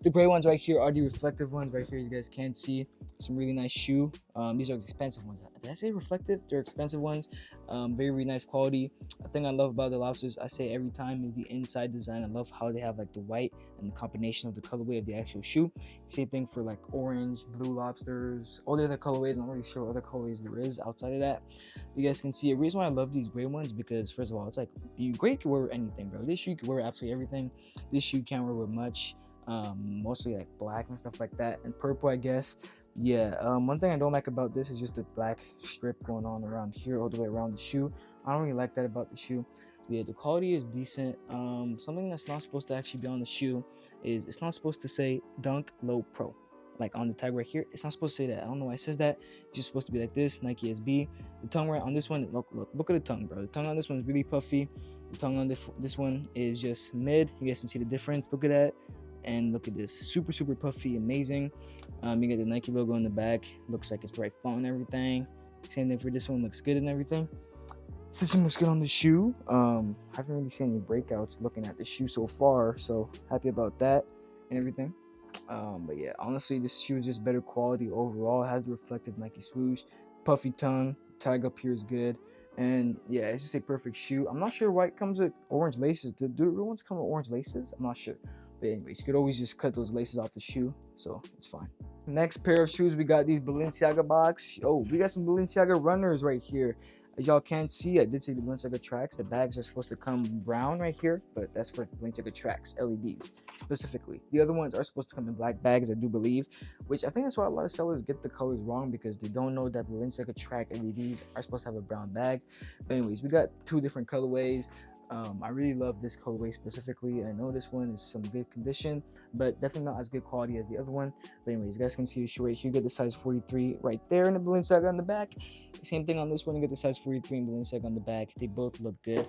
the gray ones right here are the reflective ones right here. You guys can see some really nice shoe. These are expensive ones. Did I say reflective? They're expensive ones. Very, very nice quality. A thing I love about the lobsters, I say every time, is the inside design. I love how they have like the white and the combination of the colorway of the actual shoe. Same thing for like orange, blue lobsters, all the other colorways. I'm not really sure what other colorways there is outside of that. You guys can see a reason why I love these gray ones, because first of all, it's like, gray can wear anything, bro. This shoe can wear absolutely everything. This shoe can't wear with much. Mostly like black and stuff like that, and purple, I guess. Yeah, one thing I don't like about this is just the black strip going on around here all the way around the shoe. I don't really like that about the shoe. Yeah, the quality is decent. Something that's not supposed to actually be on the shoe is it's not supposed to say Dunk Low Pro. Like on the tag right here, it's not supposed to say that. I don't know why it says that. It's just supposed to be like this, Nike SB. The tongue right on this one, look at the tongue, bro. The tongue on this one is really puffy. The tongue on this one is just mid. You guys can see the difference. Look at that. And look at this, super puffy, amazing. You get the Nike logo in the back. Looks like it's the right font and everything. Same thing for this one, looks good and everything. Stitching looks good on the shoe. Haven't really seen any breakouts looking at the shoe so far, so happy about that and everything. But yeah, honestly, this shoe is just better quality overall. It has the reflective Nike swoosh, puffy tongue, tag up here is good. And yeah, it's just a perfect shoe. I'm not sure why it comes with orange laces. Do the real ones come with orange laces? I'm not sure. But anyways, you could always just cut those laces off the shoe, so it's fine. Next pair of shoes, we got these Balenciaga box. Oh, we got some Balenciaga Runners right here. As y'all can't see, I did say the Balenciaga Tracks. The bags are supposed to come brown right here, but that's for Balenciaga Tracks, LEDs specifically. The other ones are supposed to come in black bags, I do believe, which I think that's why a lot of sellers get the colors wrong, because they don't know that Balenciaga Track LEDs are supposed to have a brown bag. But anyways, we got two different colorways. I really love this colorway specifically. I know this one is some good condition, but definitely not as good quality as the other one. But anyways, you guys can see the shoe right here. You get the size 43 right there in the Balenciaga on the back. Same thing on this one. You get the size 43 in Balenciaga on the back. They both look good.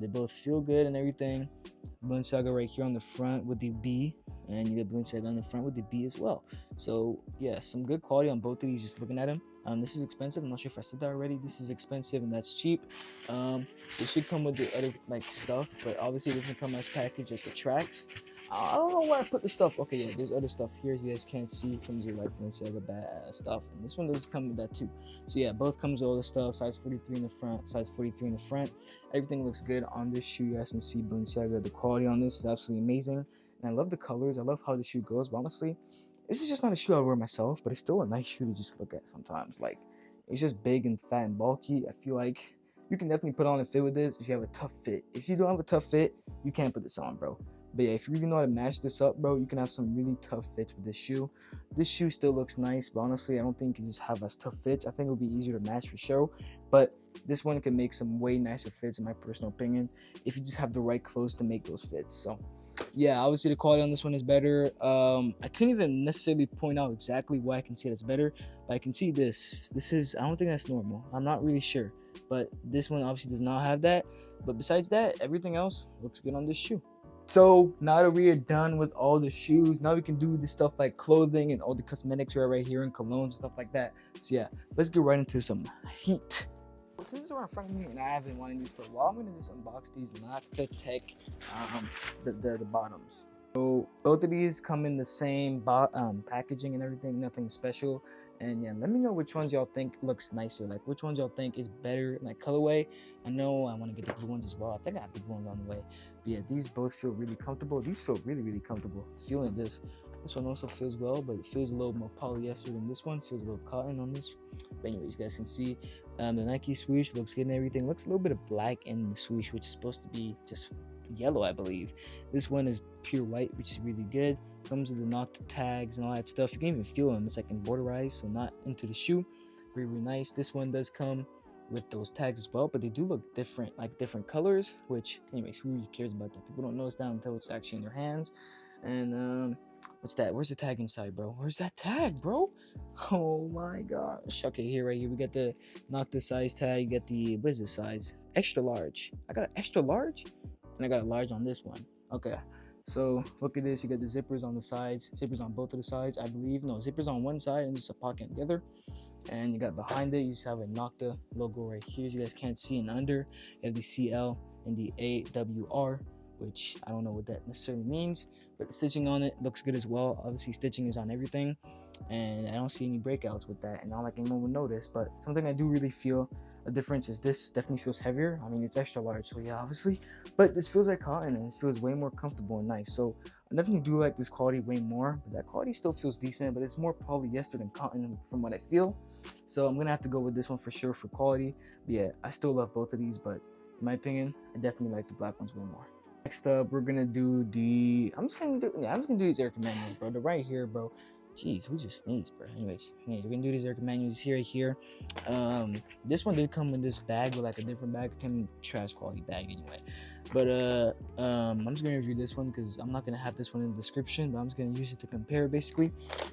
They both feel good and everything. Balenciaga right here on the front with the B, and you get Balenciaga on the front with the B as well. So yeah, some good quality on both of these, just looking at them. This is expensive. I'm not sure if I said that already. This is expensive and that's cheap. It should come with the other like stuff, but obviously it doesn't come as packaged as the tracks. I don't know where I put the stuff. Okay, yeah, there's other stuff here. You guys can't see. It comes with like Balenciaga stuff, and this one does come with that too. So yeah, both comes with all the stuff. Size 43 in the front, size 43 in the front. Everything looks good on this shoe. You guys can see Balenciaga. The quality on this is absolutely amazing, and I love the colors. I love how the shoe goes. But honestly, this is just not a shoe I wear myself, but it's still a nice shoe to just look at sometimes. Like, it's just big and fat and bulky. I feel like you can definitely put on a fit with this if you have a tough fit. If you don't have a tough fit, you can't put this on, bro. But yeah, if you really know how to match this up, bro, you can have some really tough fits with this shoe. This shoe still looks nice, but honestly, I don't think you just have as tough fits. I think it would be easier to match for sure. But this one can make some way nicer fits, in my personal opinion, if you just have the right clothes to make those fits. So yeah, obviously the quality on this one is better. I couldn't even necessarily point out exactly why I can see that's better, but I can see this is, I don't think that's normal. I'm not really sure, but this one obviously does not have that. But besides that, everything else looks good on this shoe. So now that we are done with all the shoes, now we can do the stuff like clothing and all the cosmetics right here and colognes and stuff like that. So yeah, let's get right into some heat. Since this is right in front of me and I have been wanting these for a while, I'm gonna just unbox these Nocta Tech, the bottoms. So both of these come in the same packaging and everything, nothing special. And yeah, let me know which ones y'all think looks nicer, like which ones y'all think is better, like colorway. I know I want to get the blue ones as well. I think I have the blue ones on the way. But yeah, these both feel really comfortable. These feel really comfortable. Feeling this. This one also feels well, but it feels a little more polyester than this one. Feels a little cotton on this. But anyways, you guys can see the Nike swoosh looks good and everything. Looks a little bit of black in the swoosh, which is supposed to be just yellow, I believe. This one is pure white, which is really good. Comes with the Nocta tags and all that stuff. You can even feel them. It's like embroiderized, so not into the shoe. Very, very nice. This one does come with those tags as well, but they do look different, like different colors, which anyways, who really cares about that? People don't notice that until it's actually in their hands. And what's that? Where's the tag inside, bro? Where's that tag, bro? Oh my gosh. Okay, here, right here, we got the Nocta size tag. You get the, what is this size? Extra large. I got an extra large and I got a large on this one. Okay, so look at this. You got the zippers on the sides, zippers on both of the sides, I believe. No, zippers on one side and just a pocket on the other. And you got behind it, you just have a Nocta logo right here. You guys can't see in under. You have the CL and the AWR, which I don't know what that necessarily means, but the stitching on it looks good as well. Obviously, stitching is on everything, and I don't see any breakouts with that, and not like anyone would notice. But something I do really feel a difference is this definitely feels heavier. I mean, it's extra large, so yeah, obviously, but this feels like cotton and it feels way more comfortable and nice. So I definitely do like this quality way more, but that quality still feels decent, but it's more polyester than cotton from what I feel. So I'm gonna have to go with this one for sure for quality. But yeah, I still love both of these, but in my opinion, I definitely like the black ones way more. Next up, we're gonna do the. I'm just gonna do these Eric Emanuels, bro. They're right here, bro. Jeez, who just sneezed, bro? Anyways, we're gonna do these Eric Emanuels here, right here. This one did come with this bag, with like a different bag. It came in trash quality bag anyway. But I'm just gonna review this one because I'm not gonna have this one in the description, but I'm just gonna use it to compare basically.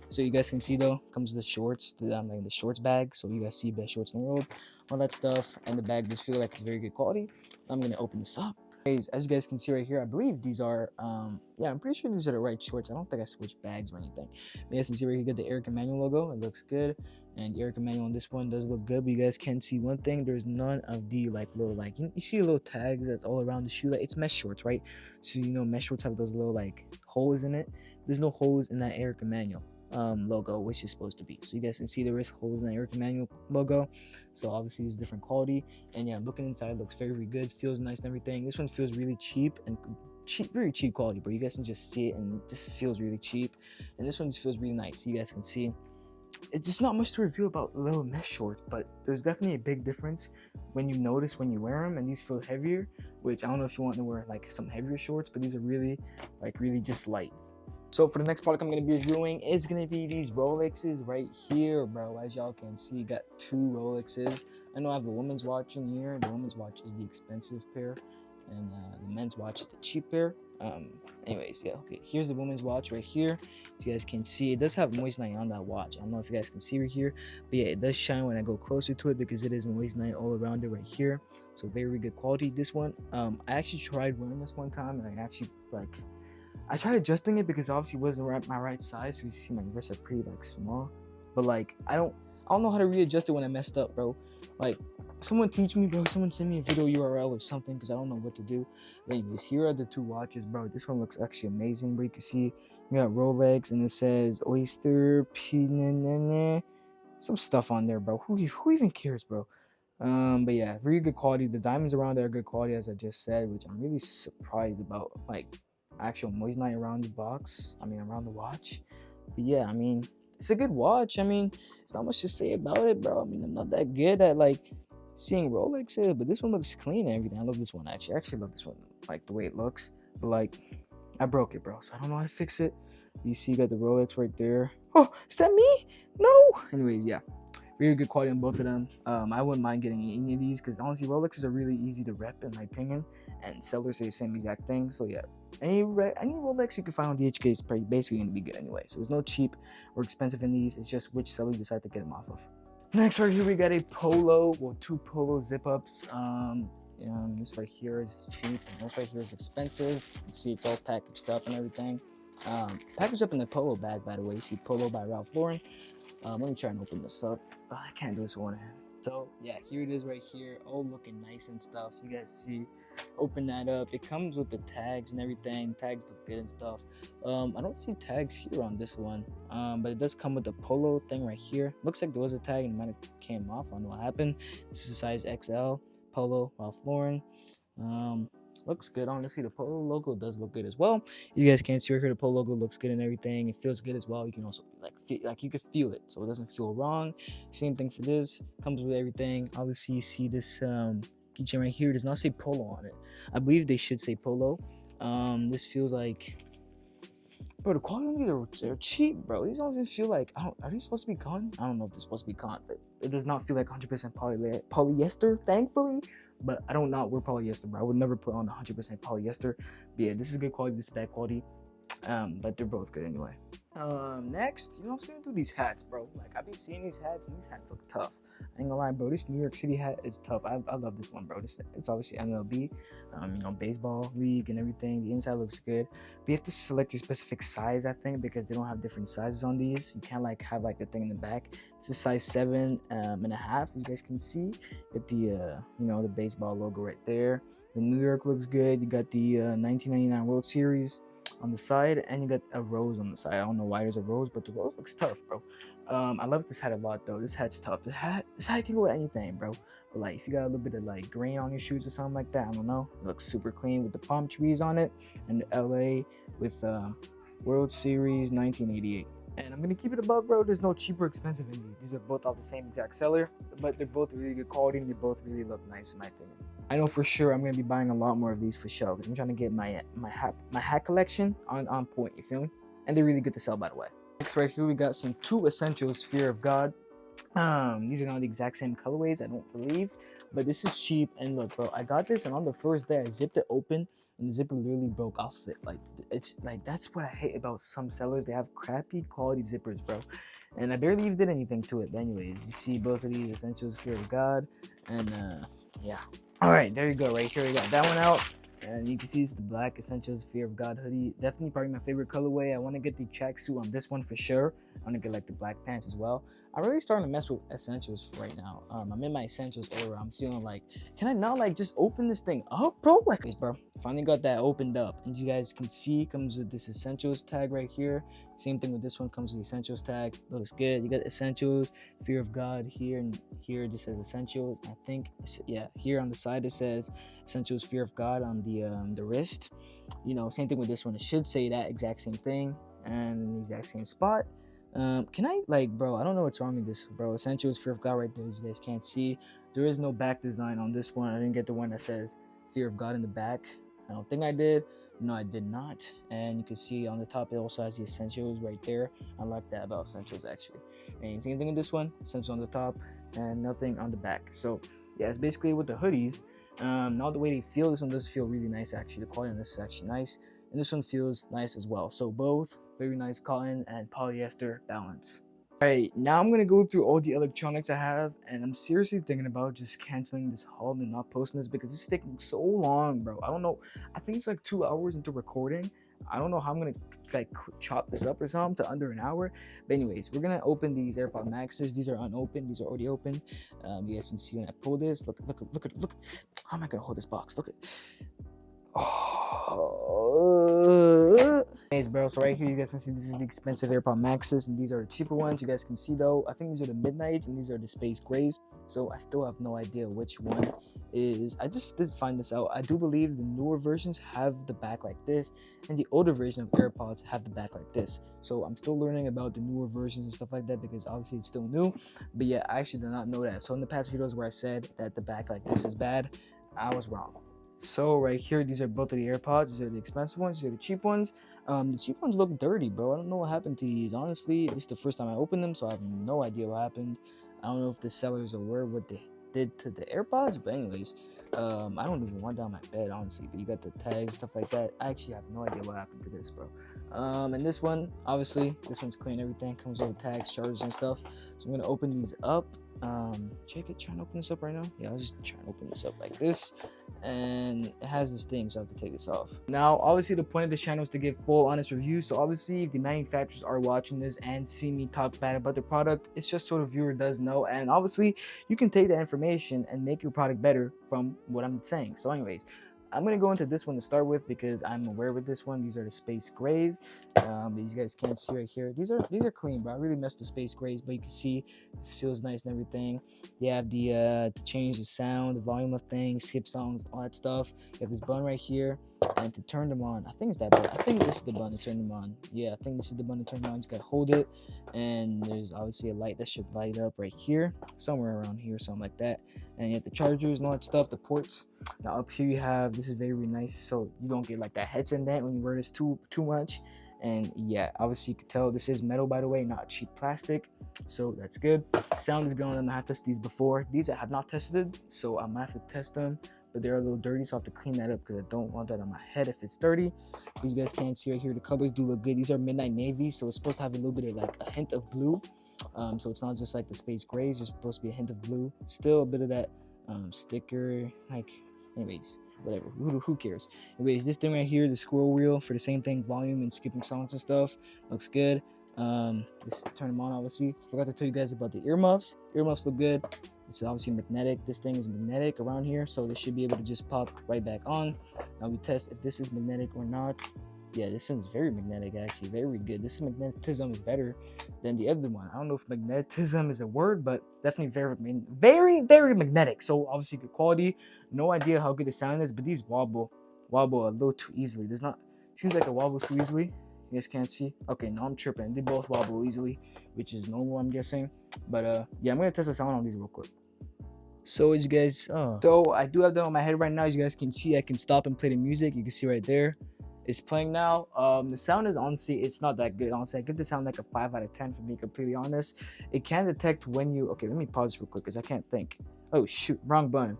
So you guys can see though, comes with the shorts, like the shorts bag, so you guys see best shorts in the world, all that stuff, and the bag does feel like it's very good quality. I'm gonna open this up. As you guys can see right here, I believe these are yeah, I'm pretty sure these are the right shorts. I don't think I switched bags or anything. But you guys can see right here, you got the Eric Emanuel logo. It looks good, and Eric Emanuel on this one does look good. But you guys can see one thing: there's none of the like little like you see a little tags that's all around the shoe. Like it's mesh shorts, right? So you know mesh shorts have those little like holes in it. There's no holes in that Eric Emanuel logo, which is supposed to be. So you guys can see there is holes in the Eric Emanuel logo, so obviously it's different quality. And yeah, looking inside looks very, very good, feels nice and everything. This one feels really cheap and very cheap quality, but you guys can just see it and it just feels really cheap. And this one just feels really nice. You guys can see it's just not much to review about little mesh shorts, but there's definitely a big difference when you notice when you wear them. And these feel heavier, which I don't know if you want to wear like some heavier shorts, but these are really just light. So for the next product I'm going to be reviewing is going to be these Rolexes right here, bro. As y'all can see, got two Rolexes. I know I have the women's watch in here. The women's watch is the expensive pair, and the men's watch is the cheap pair. Anyways, yeah, okay. Here's the women's watch right here. As you guys can see, it does have moissanite on that watch. I don't know if you guys can see right here, but yeah, it does shine when I go closer to it because it is moissanite all around it right here. So very good quality. This one, I actually tried wearing this one time, and I actually I tried adjusting it because obviously it wasn't my right size. So you see my wrists are pretty like small, but like I don't know how to readjust it when I messed up, bro. Like someone teach me, bro. Someone send me a video URL or something because I don't know what to do. But anyways, here are the two watches, bro. This one looks actually amazing, bro. You can see you got Rolex and it says Oyster some stuff on there, bro. Who even cares, bro? But yeah, very good quality. The diamonds around there are good quality, as I just said, which I'm really surprised about. Like actual moissanite around the box, around the watch. But yeah, it's a good watch. There's not much to say about it, bro. I'm not that good at like seeing Rolexes, but this one looks clean and everything. I love this one actually. I actually love this one, like the way it looks. But like I broke it, bro, so I don't know how to fix it. You see, you got the Rolex right there. Oh, is that me? No. Anyways, yeah, really good quality on both of them. I wouldn't mind getting any of these because honestly, Rolexes are really easy to rep in my opinion, and sellers say the same exact thing. So yeah, any Rolex you can find on DHgate is basically gonna be good anyway. So there's no cheap or expensive in these. It's just which seller you decide to get them off of. Next, right here we got a polo, well, two polo zip ups. This right here is cheap, and this right here is expensive. You can see it's all packaged up and everything. Packaged up in the polo bag, by the way. You see Polo by Ralph Lauren. Let me try and open this up. I can't do this with one hand. So yeah, here it is right here, all looking nice and stuff. You guys see, open that up. It comes with the tags and everything. Tags look good and stuff. I don't see tags here on this one, but it does come with the polo thing right here. Looks like there was a tag and it might have came off. I don't know what happened. This is a size XL polo, Ralph Lauren. looks good. Honestly, the Polo logo does look good as well. You guys can't see right here, the Polo logo looks good and everything. It feels good as well. You can also like you can feel it, so it doesn't feel wrong. Same thing for this, comes with everything. Obviously, you see this keychain right here does not say Polo on it. I believe they should say Polo. This feels like, bro, the quality on these are cheap, bro. These don't even feel like, are these supposed to be cotton? I don't know if they're supposed to be cotton, but it does not feel like 100% polyester, thankfully. But I don't not wear polyester, bro. I would never put on 100% polyester. But yeah, this is good quality, this is bad quality. But they're both good anyway. Next, I'm just gonna do these hats, bro. Like, I've been seeing these hats, and these hats look tough. I ain't gonna lie, bro. This New York City hat is tough. I love this one, bro. It's obviously MLB, baseball league and everything. The inside looks good. But you have to select your specific size, I think, because they don't have different sizes on these. You can't like have like the thing in the back. This is size 7.5. You guys can see. Get the the baseball logo right there. The New York looks good. You got the 1999 World Series on the side, and you got a rose on the side. I don't know why there's a rose, but the rose looks tough, bro. I love this hat a lot, though. This hat's tough. This hat can go with anything, bro. But like, if you got a little bit of like grain on your shoes or something like that, I don't know. It looks super clean with the palm trees on it, and the LA with World Series 1988. And I'm gonna keep it above, bro. There's no cheaper, expensive in these. These are both off the same exact seller, but they're both really good quality, and they both really look nice in my opinion. I know for sure I'm gonna be buying a lot more of these for show, because I'm trying to get my hat collection on point. You feel me? And they're really good to sell, by the way. Next, right here we got some 2 Essentials Fear of God. These are not the exact same colorways, I don't believe, but this is cheap. And look, bro, I got this, and on the first day I zipped it open, and the zipper literally broke off it. Like, it's like, that's what I hate about some sellers. They have crappy quality zippers, bro. And I barely even did anything to it. But anyways, you see both of these Essentials Fear of God, and yeah. All right, there you go. Right here, we got that one out, and you can see it's the black Essentials Fear of God hoodie. Definitely probably my favorite colorway. I want to get the tracksuit on this one for sure. I want to get like the black pants as well. I'm really starting to mess with essentials right now. I'm in my essentials era. I'm feeling like, can I not like just open this thing up, bro? Like, bro, finally got that opened up, and you guys can see comes with this essentials tag right here. Same thing with this one, comes with the essentials tag. Looks good. You got essentials, Fear of God here, and here it just says essentials. I think, yeah, here on the side it says essentials, Fear of God on the wrist. Same thing with this one. It should say that exact same thing and the exact same spot. Can I, like, bro, I don't know what's wrong with this, bro. Essentials Fear of God right there, as you guys can't see. There is no back design on this one. I didn't get the one that says Fear of God in the back. I don't think I did. No, I did not. And you can see on the top it also has the essentials right there. I like that about essentials, actually. And same thing with this one, essentials on the top and nothing on the back. So yeah, it's basically with the hoodies. Now the way they feel, this one does feel really nice, actually. The quality on this is actually nice, and this one feels nice as well. So both very nice cotton and polyester balance. All right, now I'm gonna go through all the electronics I have, and I'm seriously thinking about just canceling this haul and not posting this because it's taking so long, bro. I don't know. I think it's like 2 hours into recording. I don't know how I'm gonna like chop this up or something to under an hour. But anyways, we're gonna open these AirPod Maxes. These are unopened. These are already open. You guys can see when I pull this. Look. How am I gonna hold this box? Look at. Oh. Anyways, bro, so right here you guys can see this is the expensive AirPod Maxes, and these are the cheaper ones. You guys can see though, I think these are the midnights and these are the space grays. So I still have no idea which one is. I just did find this out. I do believe the newer versions have the back like this, and the older version of AirPods have the back like this. So I'm still learning about the newer versions and stuff like that because obviously it's still new. But yeah, I actually did not know that. So in the past videos where I said that the back like this is bad, I was wrong. So right here, these are both of the AirPods. These are the expensive ones. These are the cheap ones. The cheap ones look dirty, bro. I don't know what happened to these. Honestly, this is the first time I opened them, so I have no idea what happened. I don't know if the sellers are aware what they did to the AirPods, but anyways, I don't even want that on my bed, honestly. But you got the tags, stuff like that. I actually have no idea what happened to this, bro. And this one, obviously, this one's clean. Everything comes with tags, chargers, and stuff. So I'm gonna open these up. Trying to open this up right now. Yeah, I was just trying to open this up like this, and it has this thing, so I have to take this off. Now obviously the point of this channel is to give full honest reviews, so obviously if the manufacturers are watching this and see me talk bad about the product, it's just so the viewer does know, and obviously you can take that information and make your product better from what I'm saying. So anyways, I'm gonna go into this one to start with because I'm aware with this one. These are the space grays. These guys can't see right here. These are clean, bro. I really messed with space grays, but you can see this feels nice and everything. You have the to change the sound, the volume of things, skip songs, all that stuff. You have this button right here, and to turn them on, I think it's that button. I think this is the button to turn them on. Yeah, I think this is the button to turn them on. You just gotta hold it, and there's obviously a light that should light up right here, somewhere around here, something like that. And you have the chargers and all that stuff, the ports. Now up here you have, this is very nice, so you don't get like that headset dent when you wear this too much. And yeah, obviously you can tell this is metal, by the way, not cheap plastic, so that's good. Sound is going on. I have tested these before. These I have not tested, so I'm gonna have to test them, but they're a little dirty, so I have to clean that up because I don't want that on my head if it's dirty. These guys can't see right here, the colors do look good. These are midnight navy, so it's supposed to have a little bit of like a hint of blue, so it's not just like the space grays. There's supposed to be a hint of blue, still a bit of that sticker, like, anyways, whatever, who cares. Anyways, this thing right here, the squirrel wheel for the same thing, volume and skipping songs and stuff, looks good. Just turn them on. Obviously forgot to tell you guys about the earmuffs. Earmuffs look good. It's obviously magnetic. This thing is magnetic around here, so this should be able to just pop right back on. Now we test if this is magnetic or not. Yeah, this one's very magnetic, actually, very good. This magnetism is better than the other one. I don't know if magnetism is a word, but definitely very magnetic. So obviously good quality. No idea how good the sound is, but these wobble a little too easily. There's not, seems like it wobbles too easily. You guys can't see. Okay, no, I'm tripping. They both wobble easily, which is normal, I'm guessing. But yeah, I'm gonna test the sound on these real quick. So as you guys, so I do have them on my head right now. As you guys can see, I can stop and play the music. You can see right there. It's playing now. The sound is, honestly, it's not that good. Honestly, I give the sound like a 5 out of 10 for being completely honest. It can detect when you, okay, let me pause real quick because I can't think. Oh shoot, wrong button.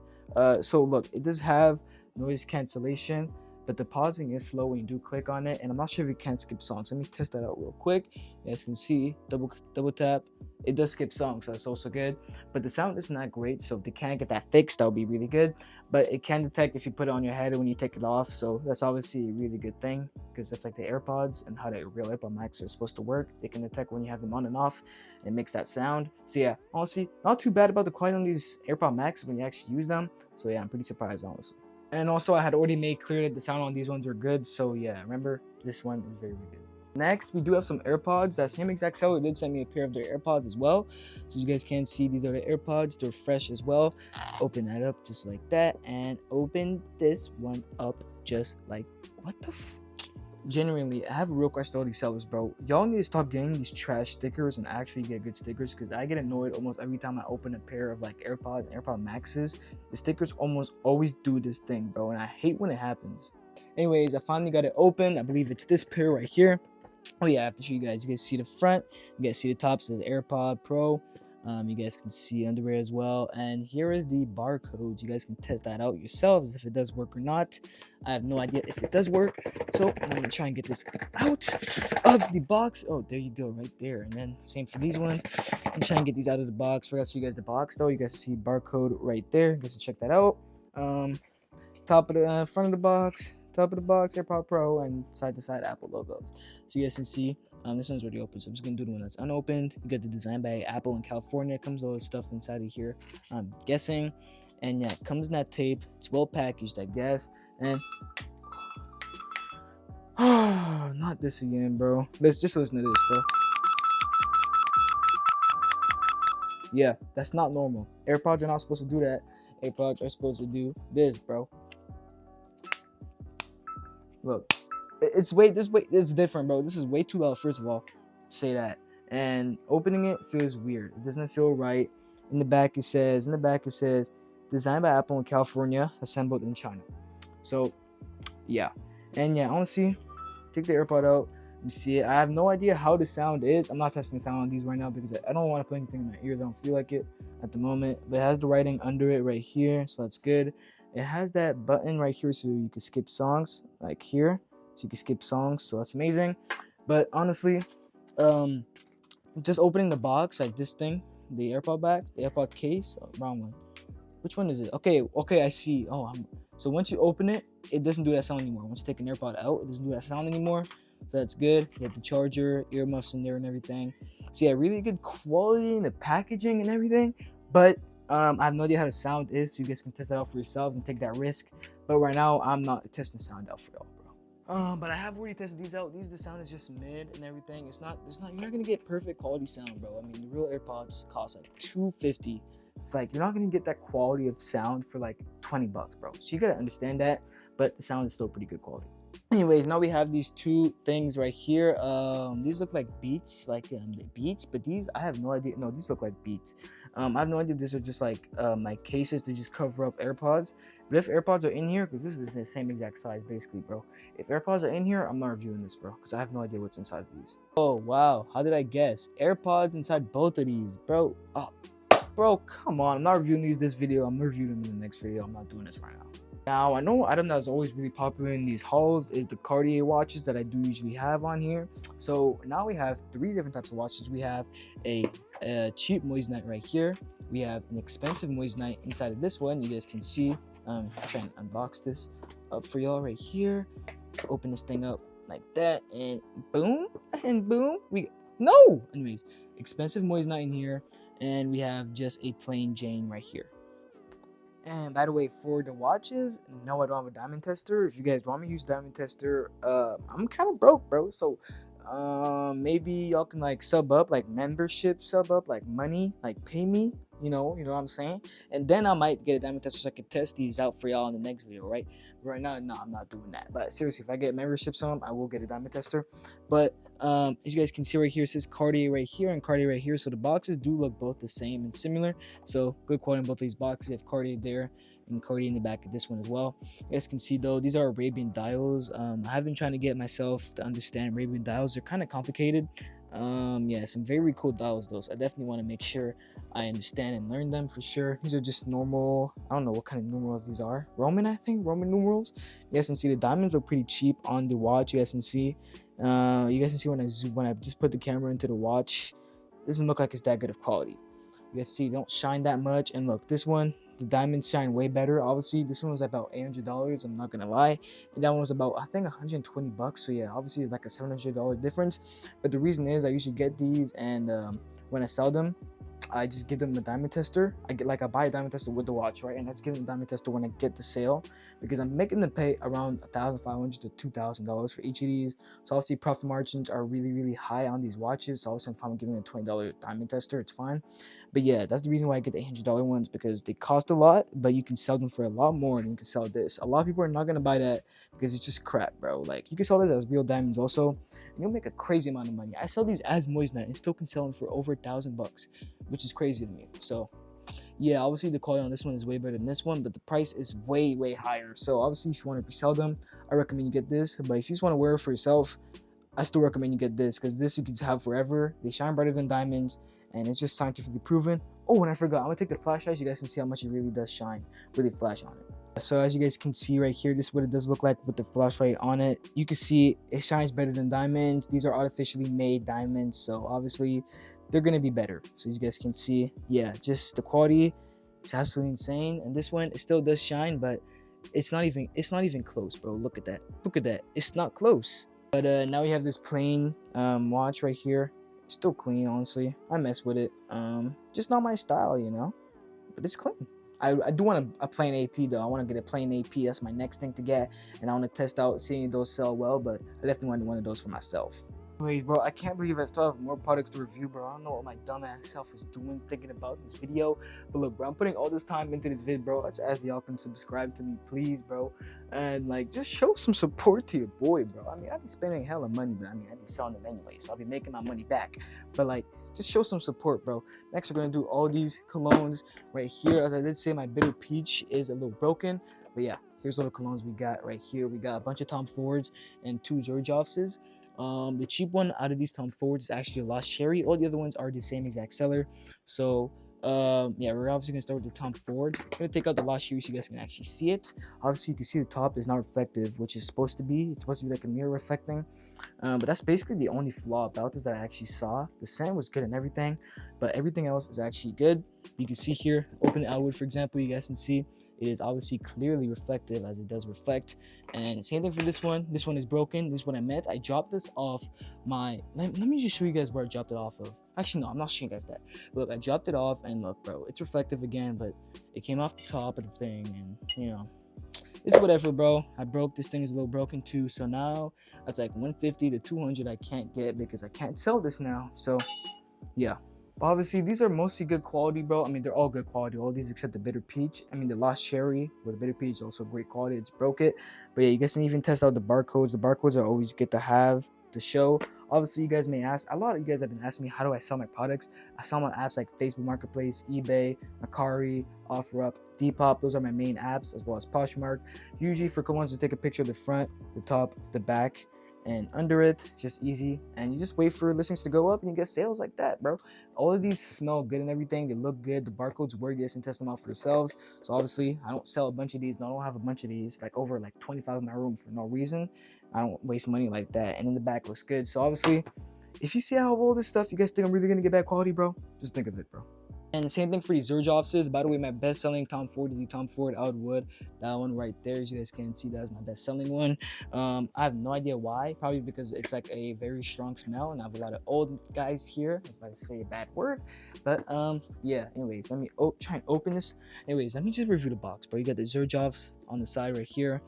So look, it does have noise cancellation, but the pausing is slow when you do click on it, and I'm not sure if you can skip songs. Let me test that out real quick. You guys can see, double tap, it does skip songs, so that's also good. But the sound isn't that great, so if they can get that fixed, that would be really good. But it can detect if you put it on your head or when you take it off, so that's obviously a really good thing, because that's like the AirPods and how the real AirPod Max are supposed to work. They can detect when you have them on and off and makes that sound. So yeah, honestly, not too bad about the quality on these AirPod Max when you actually use them. So yeah, I'm pretty surprised, honestly. And also, I had already made clear that the sound on these ones were good. So yeah, remember, this one is very good. Next, we do have some AirPods. That same exact seller did send me a pair of their AirPods as well. So as you guys can see, these are the AirPods. They're fresh as well. Open that up just like that. And open this one up just like, what the f... Genuinely, I have a real question to all these sellers, bro. Y'all need to stop getting these trash stickers and actually get good stickers, because I get annoyed almost every time I open a pair of like AirPods and AirPod Maxes. The stickers almost always do this thing, bro, and I hate when it happens. Anyways, I finally got it open. I believe it's this pair right here. Oh yeah, I have to show you guys. You guys see the front, you guys see the top, says AirPod Pro. You guys can see underwear as well, and here is the barcodes. You guys can test that out yourselves if it does work or not. I have no idea if it does work, so I'm gonna try and get this out of the box. Oh, there you go, right there. And then same for these ones. I'm trying to get these out of the box. Forgot to show you guys the box though. You guys see barcode right there. You guys can check that out. Top of the front of the box, top of the box, AirPod Pro, and side to side Apple logos. So you guys can see. This one's already open, so I'm just gonna do the one that's unopened. You got the design by Apple in California. It comes with all this stuff inside of here, I'm guessing. And yeah, it comes in that tape. It's well packaged, I guess. And not this again, bro. Let's just listen to this, bro. Yeah, that's not normal. AirPods are not supposed to do that. AirPods are supposed to do this, bro. Look. It's different, bro. This is way too loud, first of all, say that. And opening it feels weird. It doesn't feel right. In the back it says designed by Apple in California, assembled in China. So yeah. And yeah, honestly, take the AirPod out. You see it. I have no idea how the sound is. I'm not testing the sound on these right now because I don't want to put anything in my ears. I don't feel like it at the moment. But it has the writing under it right here, so that's good. It has that button right here so you can skip songs, like here. So you can skip songs, so that's amazing. But honestly, just opening the box, like this thing, the AirPod Bags, the AirPod case, wrong one. Which one is it? Okay, I see. So once you open it, it doesn't do that sound anymore. Once you take an AirPod out, it doesn't do that sound anymore. So that's good. You have the charger, earmuffs in there and everything. So yeah, really good quality in the packaging and everything. But I have no idea how the sound is, so you guys can test that out for yourselves and take that risk. But right now, I'm not testing sound out for y'all, bro. But I have already tested these out. The sound is just mid and everything. It's not. You're not gonna get perfect quality sound, bro. I mean, the real AirPods cost like $250. It's like you're not gonna get that quality of sound for like $20, bro. So you gotta understand that. But the sound is still pretty good quality. Anyways, now we have these two things right here. These look like Beats, Beats, but these I have no idea. No, these look like Beats. I have no idea. These are just like cases to just cover up AirPods. But if AirPods are in here, because this is the same exact size basically, bro. If AirPods are in here, I'm not reviewing this, bro, because I have no idea what's inside of these. Oh wow, how did I guess? AirPods inside both of these, bro. Oh, bro, come on. I'm not reviewing these this video. I'm reviewing them in the next video. I'm not doing this right now. Now, I know item that's always really popular in these hauls is the Cartier watches that I do usually have on here. So now we have 3 different types of watches. We have a cheap moissanite right here. We have an expensive moissanite inside of this one. You guys can see. I'm trying to unbox this up for y'all right here. Open this thing up like that, and boom, Anyways, expensive moissanite in here, and we have just a plain Jane right here. And by the way, for the watches, no, I don't have a diamond tester. If you guys want me to use diamond tester, I'm kind of broke, bro. So maybe y'all can like sub up, like membership sub up, like money, like pay me, you know what I'm saying? And then I might get a diamond tester so I can test these out for y'all in the next video, right? But right now, no, I'm not doing that. But seriously, if I get memberships on, I will get a diamond tester. But as you guys can see right here, it says Cartier right here and Cartier right here. So the boxes do look both the same and similar. So good quality in both of these boxes. You have Cartier there and Cartier in the back of this one as well. You guys can see though, these are Arabian dials. I have been trying to get myself to understand Arabian dials. They're kind of complicated. Yeah, some very cool dials though, so I definitely want to make sure I understand and learn them for sure. These are just normal, I don't know what kind of numerals these are, Roman numerals. You guys can see the diamonds are pretty cheap on the watch. You guys can see when I just put the camera into the watch, it doesn't look like it's that good of quality. You guys see, they don't shine that much. And look, this one, the diamonds shine way better. Obviously, this one was about $800. I'm not gonna lie, and that one was about, I think, $120. So yeah, obviously like a $700 difference. But the reason is I usually get these, and when I sell them, I just give them the diamond tester. I buy a diamond tester with the watch, right? And I just give them the diamond tester when I get the sale, because I'm making them pay around $1,500 to $2,000 for each of these. So obviously profit margins are really, really high on these watches. So obviously if I'm giving a $20 diamond tester, it's fine. But yeah, that's the reason why I get the $800 ones, because they cost a lot, but you can sell them for a lot more than you can sell this. A lot of people are not gonna buy that because it's just crap, bro. Like, you can sell this as real diamonds also, and you'll make a crazy amount of money. I sell these as moissanite and still can sell them for over $1,000, which is crazy to me. So yeah, obviously the quality on this one is way better than this one, but the price is way, way higher. So obviously if you want to resell them, I recommend you get this. But if you just want to wear it for yourself, I still recommend you get this, because this you can have forever. They shine brighter than diamonds, and it's just scientifically proven. Oh, and I forgot, I'm gonna take the flashlight so you guys can see how much it really does shine, really flash on it. So as you guys can see right here, this is what it does look like with the flashlight on it. You can see it shines better than diamonds. These are artificially made diamonds, so obviously they're gonna be better. So you guys can see, yeah, just the quality is absolutely insane. And this one, it still does shine, but it's not even close, bro. Look at that, it's not close. But now we have this plain watch right here. It's still clean, honestly. I mess with it. Just not my style, you know, but it's clean. I do want a plain AP though. I want to get a plain AP. That's my next thing to get, and I want to test out seeing those sell well. But I definitely want one of those for myself. Anyways, bro, I can't believe I still have more products to review, bro. I don't know what my dumbass self was doing thinking about this video. But look, bro, I'm putting all this time into this vid, bro. I just ask y'all can subscribe to me, please, bro. And like, just show some support to your boy, bro. I mean, I be spending hella money, but I mean, I be selling them anyway, so I'll be making my money back. But like, just show some support, bro. Next, we're gonna do all these colognes right here. As I did say, my bitter peach is a little broken, but yeah, here's all the colognes we got right here. We got a bunch of Tom Fords and 2 Xerjoffs. The cheap one out of these Tom Fords is actually a Lost Cherry. All the other ones are the same exact seller. So yeah, we're obviously gonna start with the Tom Fords. I'm gonna take out the Lost Cherry so you guys can actually see it. Obviously you can see the top is not reflective, which is supposed to be. It's supposed to be like a mirror reflecting, but that's basically the only flaw about this that I actually saw. The scent was good and everything, but everything else is actually good. You can see here, open the outward for example, you guys can see it is obviously clearly reflective, as it does reflect. And same thing for this one. This one is broken. This one I dropped this off my, let me just show you guys where I dropped it off of. Actually, no, I'm not showing you guys that. Look, I dropped it off, and look, bro, it's reflective again, but it came off the top of the thing, and you know, it's whatever, bro. I broke this thing, is a little broken too, so now that's like 150 to 200 I can't get because I can't sell this now. So yeah, obviously these are mostly good quality, bro. I mean, they're all good quality, all these except the bitter peach. I mean, the lost cherry with the bitter peach is also great quality. It's broke it, but yeah, you guys can even test out the barcodes. The barcodes are always good to have to show. Obviously, you guys may ask, a lot of you guys have been asking me, how do I sell my products? I sell on apps like Facebook Marketplace, eBay, Mercari, OfferUp, Depop. Those are my main apps, as well as Poshmark. Usually for colognes, you take a picture of the front, the top, the back, and under it. It's just easy, and you just wait for listings to go up and you get sales like that, bro. All of these smell good and everything. They look good. The barcodes work. You guys can test them out for yourselves. So obviously, I don't sell a bunch of these. No, I don't have a bunch of these, like over like 25 in my room for no reason. I don't waste money like that. And in the back looks good. So obviously, if you see I have all this stuff, you guys think I'm really gonna get bad quality, bro? Just think of it, bro. And same thing for these Zerge offices. By the way, my best-selling Tom Ford is the Tom Ford Outwood. That one right there, as you guys can see, that's my best-selling one. I have no idea why. Probably because it's like a very strong smell, and I have a lot of old guys here. I was about to say a bad word, but yeah. Anyways, let me try and open this. Anyways, let me just review the box, bro. You got the Zerge offs on the side right here,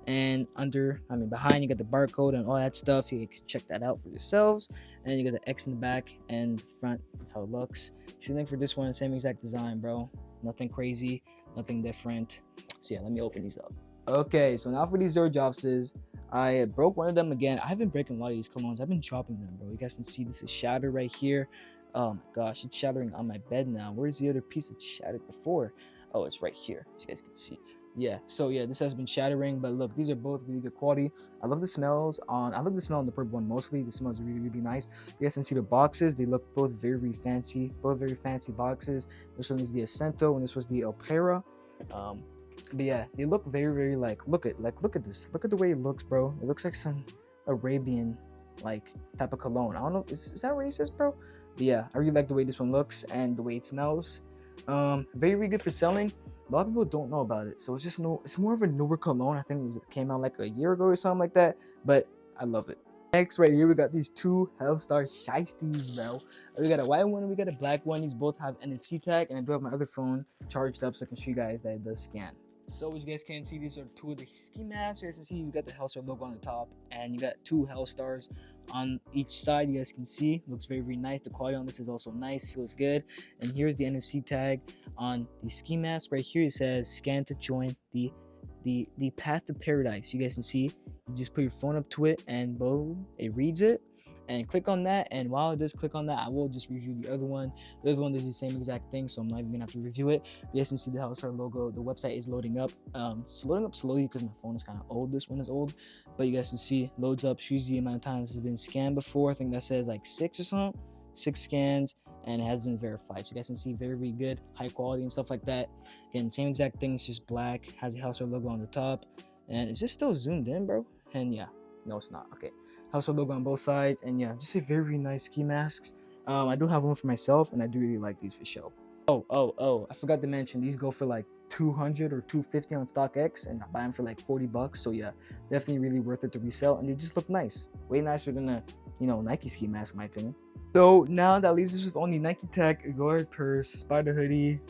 and behind you got the barcode and all that stuff. You can check that out for yourselves. And you got the X in the back and the front. That's how it looks. Same thing for this one, same exact design, bro. Nothing crazy, nothing different. So yeah, let me open these up. Okay, so now for these Zerge offices, I broke one of them again. I've been breaking a lot of these colognes. I've been dropping them, bro. You guys can see this is shattered right here. Oh my gosh, it's shattering on my bed now. Where's the other piece that shattered before? Oh, it's right here, as you guys can see. Yeah, so yeah, this has been shattering, but look, these are both really good quality. I love the smells on the smell on the purple one mostly. The smells are really, really nice. You guys can see the boxes. They look both very fancy, boxes. This one is the Acento and this was the Opera. But yeah, they look very, very look at this. Look at the way it looks, bro. It looks like some Arabian type of cologne. I don't know, is that racist, bro? But yeah, I really like the way this one looks and the way it smells. Very, very good for selling. A lot of people don't know about it, so it's more of a newer cologne. I think it came out like a year ago or something like that, but I love it. Next, right here, we got these two Hellstar Shiesties, bro. We got a white one and we got a black one. These both have NFC tag, and I do have my other phone charged up so I can show you guys that it does scan. So as you guys can see, these are two of the ski masks. As you can see, you got the Hellstar logo on the top, and you got two Hellstars on each side. You guys can see, looks very, very nice. The quality on this is also nice, feels good. And here's the NFC tag on the ski mask. Right here it says scan to join the path to paradise. You guys can see, you just put your phone up to it and boom, it reads it. And click on that, and while it does click on that, I will just review the other one. The other one does the same exact thing, so I'm not even gonna have to review it. You guys can see the Hellstar logo. The website is loading up. It's loading up slowly because my phone is kind of old. This one is old, but you guys can see loads up, shows the amount of times this has been scanned before. I think that says like 6 or something, 6 scans, and it has been verified. So you guys can see very, very good, high quality and stuff like that. Again, same exact thing. It's just black, has the Hellstar logo on the top, and is this still zoomed in, bro? And yeah, no, it's not. Okay. Hellstar logo on both sides, and yeah, just a very, very nice ski masks. I do have one for myself, and I do really like these for show. Oh, I forgot to mention, these go for like 200 or 250 on StockX, and I buy them for like 40 bucks. So yeah, definitely really worth it to resell, and they just look nice, way nicer than a Nike ski mask in my opinion. So now that leaves us with only Nike Tech, Goyard purse, Spider hoodie,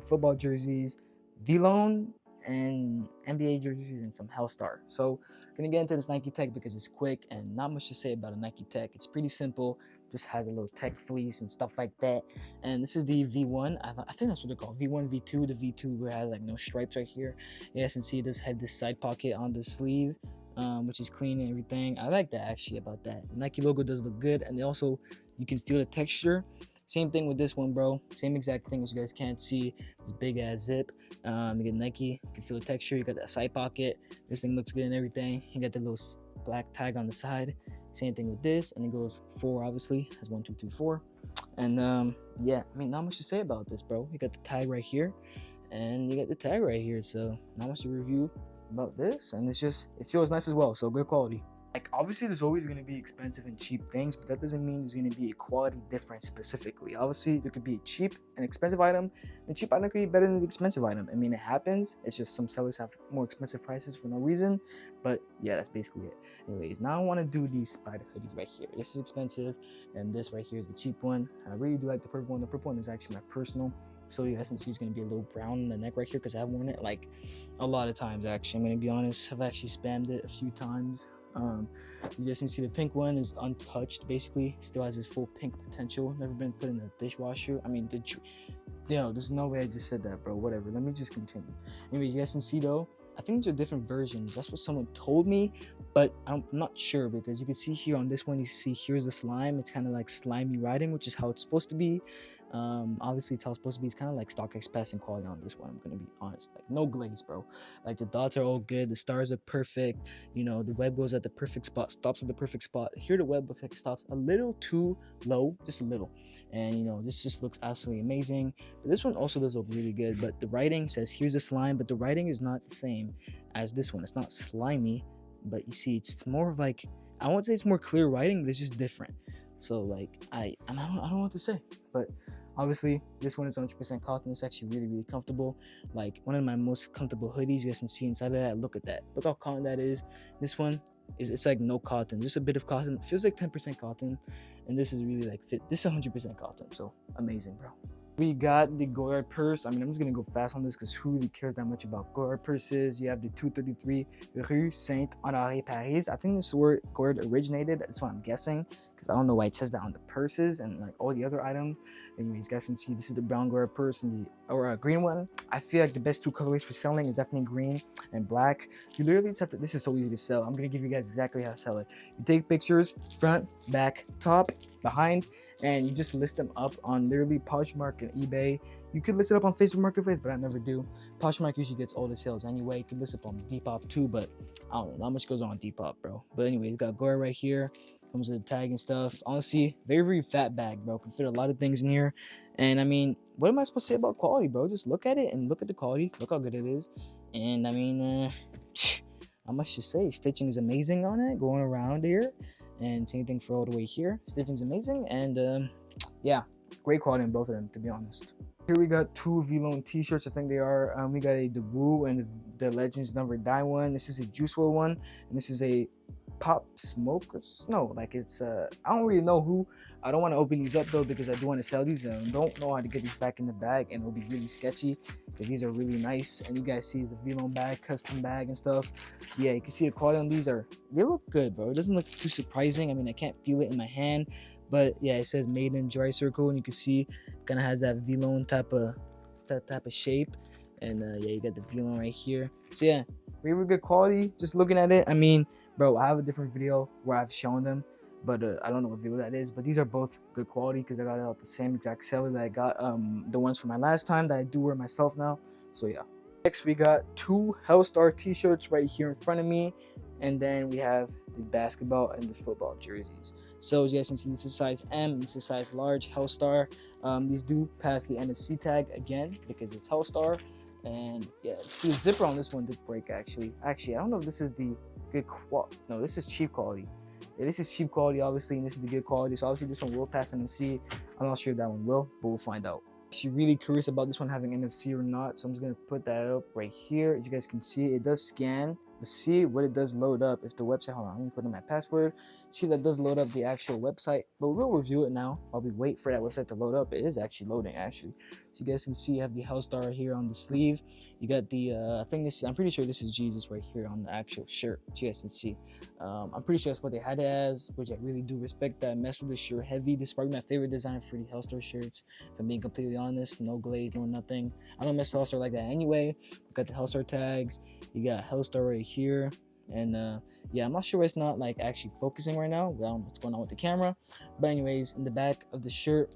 football jerseys, V-Lone, and NBA jerseys, and some Hellstar. So gonna get into this Nike Tech because it's quick and not much to say about a Nike Tech. It's pretty simple, just has a little Tech Fleece and stuff like that. And this is the V1. I think that's what they're called, V1, V2. The V2 where it has like no stripes right here. You guys can see this had this side pocket on the sleeve, which is clean and everything. I like that actually about that. The Nike logo does look good, and also you can feel the texture. Same thing with this one, bro. Same exact thing, as you guys can't see. This big ass zip. You get Nike. You can feel the texture. You got that side pocket. This thing looks good and everything. You got the little black tag on the side. Same thing with this, and it goes 4. Obviously, has 1, 2, 3, 4. And yeah, I mean, not much to say about this, bro. You got the tag right here, and you got the tag right here. So not much to review about this, and it feels nice as well. So good quality. Like, obviously there's always going to be expensive and cheap things, but that doesn't mean there's going to be a quality difference specifically. Obviously there could be a cheap and expensive item. The cheap item could be better than the expensive item. I mean, it happens. It's just some sellers have more expensive prices for no reason. But yeah, that's basically it. Anyways, now I want to do these spider hoodies right here. This is expensive, and this right here is the cheap one. I really do like the purple one. The purple one is actually my personal. So you guys can see it's going to be a little brown in the neck right here because I've worn it like a lot of times. Actually, I'm going to be honest, I've actually spammed it a few times. You guys can see the pink one is untouched, basically still has its full pink potential, never been put in a dishwasher. I mean, there's no way I just said that, bro. Whatever, let me just continue. Anyways, you guys can see though, I think these are different versions. That's what someone told me, but I'm not sure because you can see here on this one, you see here's the slime. It's kind of like slimy writing, which is how it's supposed to be. Obviously it's how it's supposed to be. It's kind of like StockX passing quality on this one, I'm gonna be honest. Like, no glaze, bro. Like, the dots are all good, the stars are perfect, you know, the web goes at the perfect spot, stops at the perfect spot. Here the web looks like it stops a little too low, just a little, and you know, this just looks absolutely amazing. But this one also does look really good, but the writing says here's the slime, but the writing is not the same as this one. It's not slimy, but you see it's more of like, I won't say it's more clear writing, but it's just different. So like, I don't know what to say, but obviously this one is 100% cotton. It's actually really, really comfortable. Like, one of my most comfortable hoodies. You guys can see inside of that. Look at that, look how cotton that is. This one is, it's like no cotton, just a bit of cotton. It feels like 10% cotton, and this is really like fit. This is 100% cotton, so amazing, bro. We got the Goyard purse. I mean, I'm just gonna go fast on this because who really cares that much about Goyard purses? You have the 233 Rue Saint-Honoré, Paris. I think this is where Goyard originated. That's what I'm guessing, because I don't know why it says that on the purses and like all the other items. Anyways, guys can see this is the brown Goyard purse and the green one. I feel like the best two colorways for selling is definitely green and black. You literally just have to, this is so easy to sell. I'm gonna give you guys exactly how to sell it. You take pictures, front, back, top, behind, and you just list them up on literally Poshmark and eBay. You could list it up on Facebook Marketplace, but I never do. Poshmark usually gets all the sales anyway. You can list it up on Depop too, but I don't know, not much goes on Depop, bro. But anyways, you got Goyard right here. Comes with the tag and stuff. Honestly, very, very fat bag, bro. Can fit a lot of things in here. And I mean, what am I supposed to say about quality, bro? Just look at it and look at the quality. Look how good it is. And I mean, how much to say? Stitching is amazing on it, going around here. And same thing for all the way here. Stitching's amazing. And yeah, great quality in both of them, to be honest. Here we got two Vuitton T-shirts. I think they are. We got a The Woo and the Legends Never Die one. This is a Juice WRLD one, and this is a Pop Smoke or no, like it's I don't really know who. I don't want to open these up though because I do want to sell these, and I don't know how to get these back in the bag, and it'll be really sketchy because these are really nice. And you guys see the Vuitton bag, custom bag and stuff. Yeah, you can see the quality on these they look good, bro. It doesn't look too surprising. I mean, I can't feel it in my hand, but yeah, it says made in dry circle, and you can see it kind of has that Vuitton type of shape. And yeah, you got the Vuitton right here. So yeah, very good quality. Just looking at it, I mean, bro, I have a different video where I've shown them, but I don't know what video that is. But these are both good quality because I got it out the same exact seller that I got the ones from my last time that I do wear myself now. So yeah. Next, we got two Hellstar T-shirts right here in front of me, and then we have the basketball and the football jerseys. So as you guys can see, this is size M, this is size large. Hellstar. These do pass the NFC tag again because it's Hellstar. And yeah, see the zipper on this one did break actually. I don't know if this is the good quality. No, this is cheap quality. Yeah, this is cheap quality obviously, and this is the good quality. So obviously this one will pass NFC. I'm not sure if that one will, but we'll find out. Actually really curious about this one having NFC or not, so I'm just gonna put that up right here. As you guys can see, it does scan. Let's see what it does load up. If the website, hold on, let me put in my password. See, that does load up the actual website, but we'll review it now while we wait for that website to load up. It is actually loading actually. So you guys can see, you have the Hellstar here on the sleeve. You got the I think this is, I'm pretty sure this is Jesus right here on the actual shirt. You guys can see. I'm pretty sure that's what they had it as, which I really do respect that. Mess with the shirt heavy. This is probably my favorite design for the Hellstar shirts, if I'm being completely honest. No glaze, no nothing. I don't mess with Hellstar like that anyway. Got the Hellstar tags. You got Hellstar right here. And yeah, I'm not sure why it's not like actually focusing right now. I don't know what's going on with the camera. But anyways, in the back of the shirt,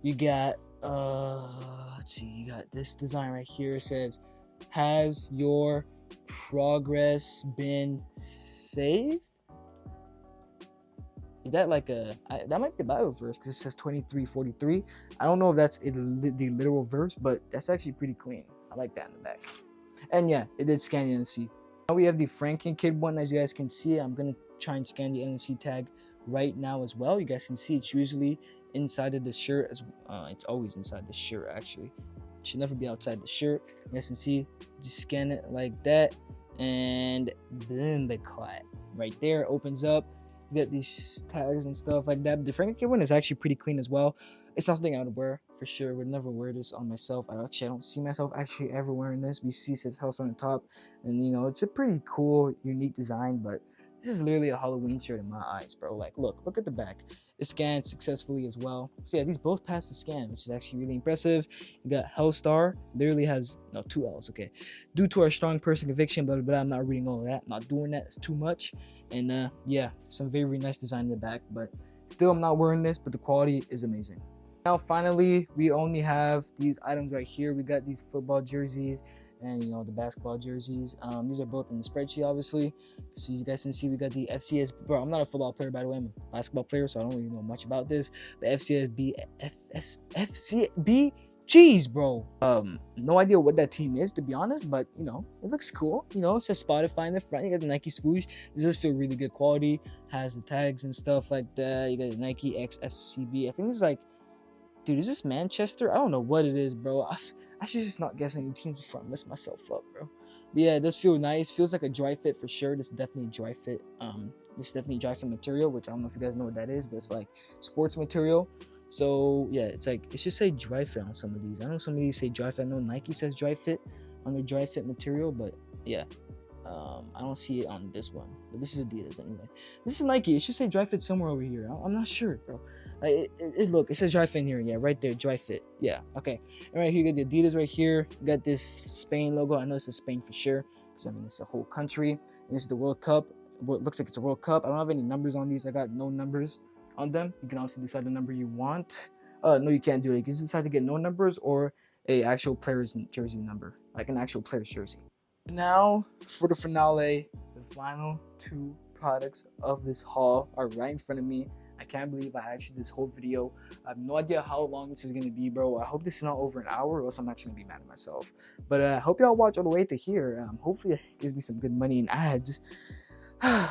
you got let's see, you got this design right here. It says, has your progress been saved? Is that like that might be the Bible verse because it says 23:43. I don't know if that's the literal verse, but that's actually pretty clean. I like that in the back. And yeah, it did scan NFC. Now we have the Franken Kid one. As you guys can see, I'm gonna try and scan the NFC tag right now as well. You guys can see it's usually inside of the shirt, as it's always inside the shirt actually. It should never be outside the shirt. You guys can see, just scan it like that, and then the clat right there opens up. You get these tags and stuff like that. The Frankie one is actually pretty clean as well. It's not something I would wear for sure. Would never wear this on myself. I don't see myself actually ever wearing this. We see says Hellstar on the top, and you know, it's a pretty cool, unique design, but this is literally a Halloween shirt in my eyes, bro. Like, look at the back. It scanned successfully as well. So yeah, these both passed the scan, which is actually really impressive. You got Hellstar, literally has no 2 L's. Okay, due to our strong personal conviction, blah blah blah. I'm not reading all of that. I'm not doing that. It's too much. And yeah, some very, very nice design in the back, but still, I'm not wearing this. But the quality is amazing. Now, finally, we only have these items right here. We got these football jerseys and, you know, the basketball jerseys. These are both in the spreadsheet, obviously. So you guys can see we got the FCS. Bro, I'm not a football player, by the way. I'm a basketball player, so I don't really know much about this. But FCB, jeez, bro. No idea what that team is, to be honest, but, you know, it looks cool. You know, it says Spotify in the front. You got the Nike swoosh. This does feel really good quality. Has the tags and stuff like that. You got the Nike X FCB. I think it's like, dude, is this Manchester? I don't know what it is, bro. I should just not guess any teams before I mess myself up, bro. But yeah, it does feel nice. Feels like a dry fit for sure. This is definitely dry fit. This is definitely dry fit material, which I don't know if you guys know what that is, but it's like sports material. So yeah, it's like, it should say dry fit on some of these. I know some of these say dry fit. I know Nike says dry fit on their dry fit material, but yeah. I don't see it on this one, but this is Adidas anyway. This is Nike. It should say dry fit somewhere over here. I'm not sure, bro. Look, it says dry fit in here. Yeah, right there, dry fit. Yeah, okay. And right here, you got the Adidas right here. You got this Spain logo. I know it's Spain for sure, because I mean, it's a whole country. And this is the World Cup. Well, it looks like it's a World Cup. I don't have any numbers on these. I got no numbers on them. You can obviously decide the number you want. No, you can't do it. You can decide to get no numbers or a actual player's jersey number, like an actual player's jersey. Now, for the finale, the final 2 products of this haul are right in front of me. I can't believe I actually did this whole video. I have no idea how long this is going to be, bro. I hope this is not over an hour, or else I'm actually going to be mad at myself. But I hope y'all watch all the way to here. Hopefully it gives me some good money in ads.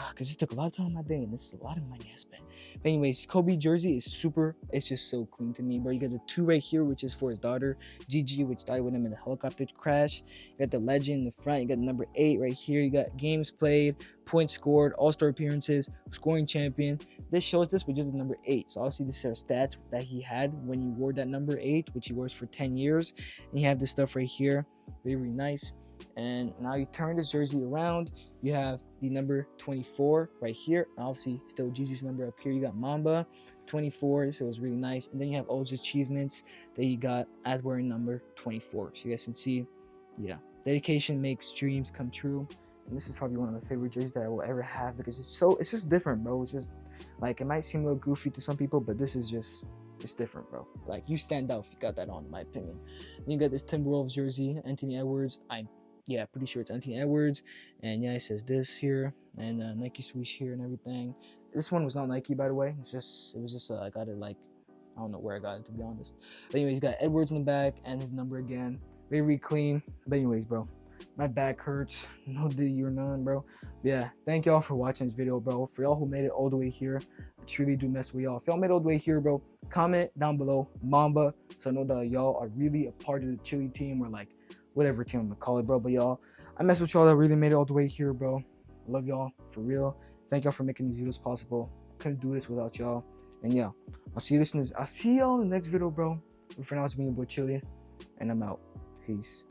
Because it took a lot of time on my day, and this is a lot of money I spent. But anyways, Kobe jersey is super, it's just so clean to me, bro. You got the 2 right here, which is for his daughter Gigi, which died with him in the helicopter crash. You got the legend in the front. You got the number 8 right here. You got games played, points scored, all-star appearances, scoring champion. This shows this, which is the number 8. So obviously this is our stats that he had when he wore that number 8, which he wears for 10 years. And you have this stuff right here, very, very nice. And now you turn this jersey around, you have the number 24 right here, and obviously still Jeezy's number up here. You got Mamba 24, so it was really nice. And then you have all his achievements that he got as wearing number 24. So you guys can see, yeah, dedication makes dreams come true. And this is probably one of my favorite jerseys that I will ever have, because it's just different, bro. It's just like, it might seem a little goofy to some people, but this is just, it's different, bro. Like, you stand out if you got that on, in my opinion. Then you got this Timberwolves jersey, Anthony Edwards. Yeah, pretty sure it's Anthony Edwards. And yeah, it says this here, and Nike swoosh here and everything. This one was not Nike, by the way. It was just I got it, like, I don't know where I got it, to be honest. But anyways, got Edwards in the back and his number again. Very clean. But anyways, bro, my back hurts. No Diddy or none, bro. But yeah, thank y'all for watching this video, bro. For y'all who made it all the way here, I truly do mess with y'all. If y'all made it all the way here, bro, comment down below Mamba, so I know that y'all are really a part of the Chili team, or like whatever team I'm gonna call it, bro. But y'all, I mess with y'all that really made it all the way here, bro. I love y'all for real. Thank y'all for making these videos possible. Couldn't do this without y'all. And yeah, I'll see y'all in the next video, bro. But for now, it's been your boy Chili, and I'm out. Peace.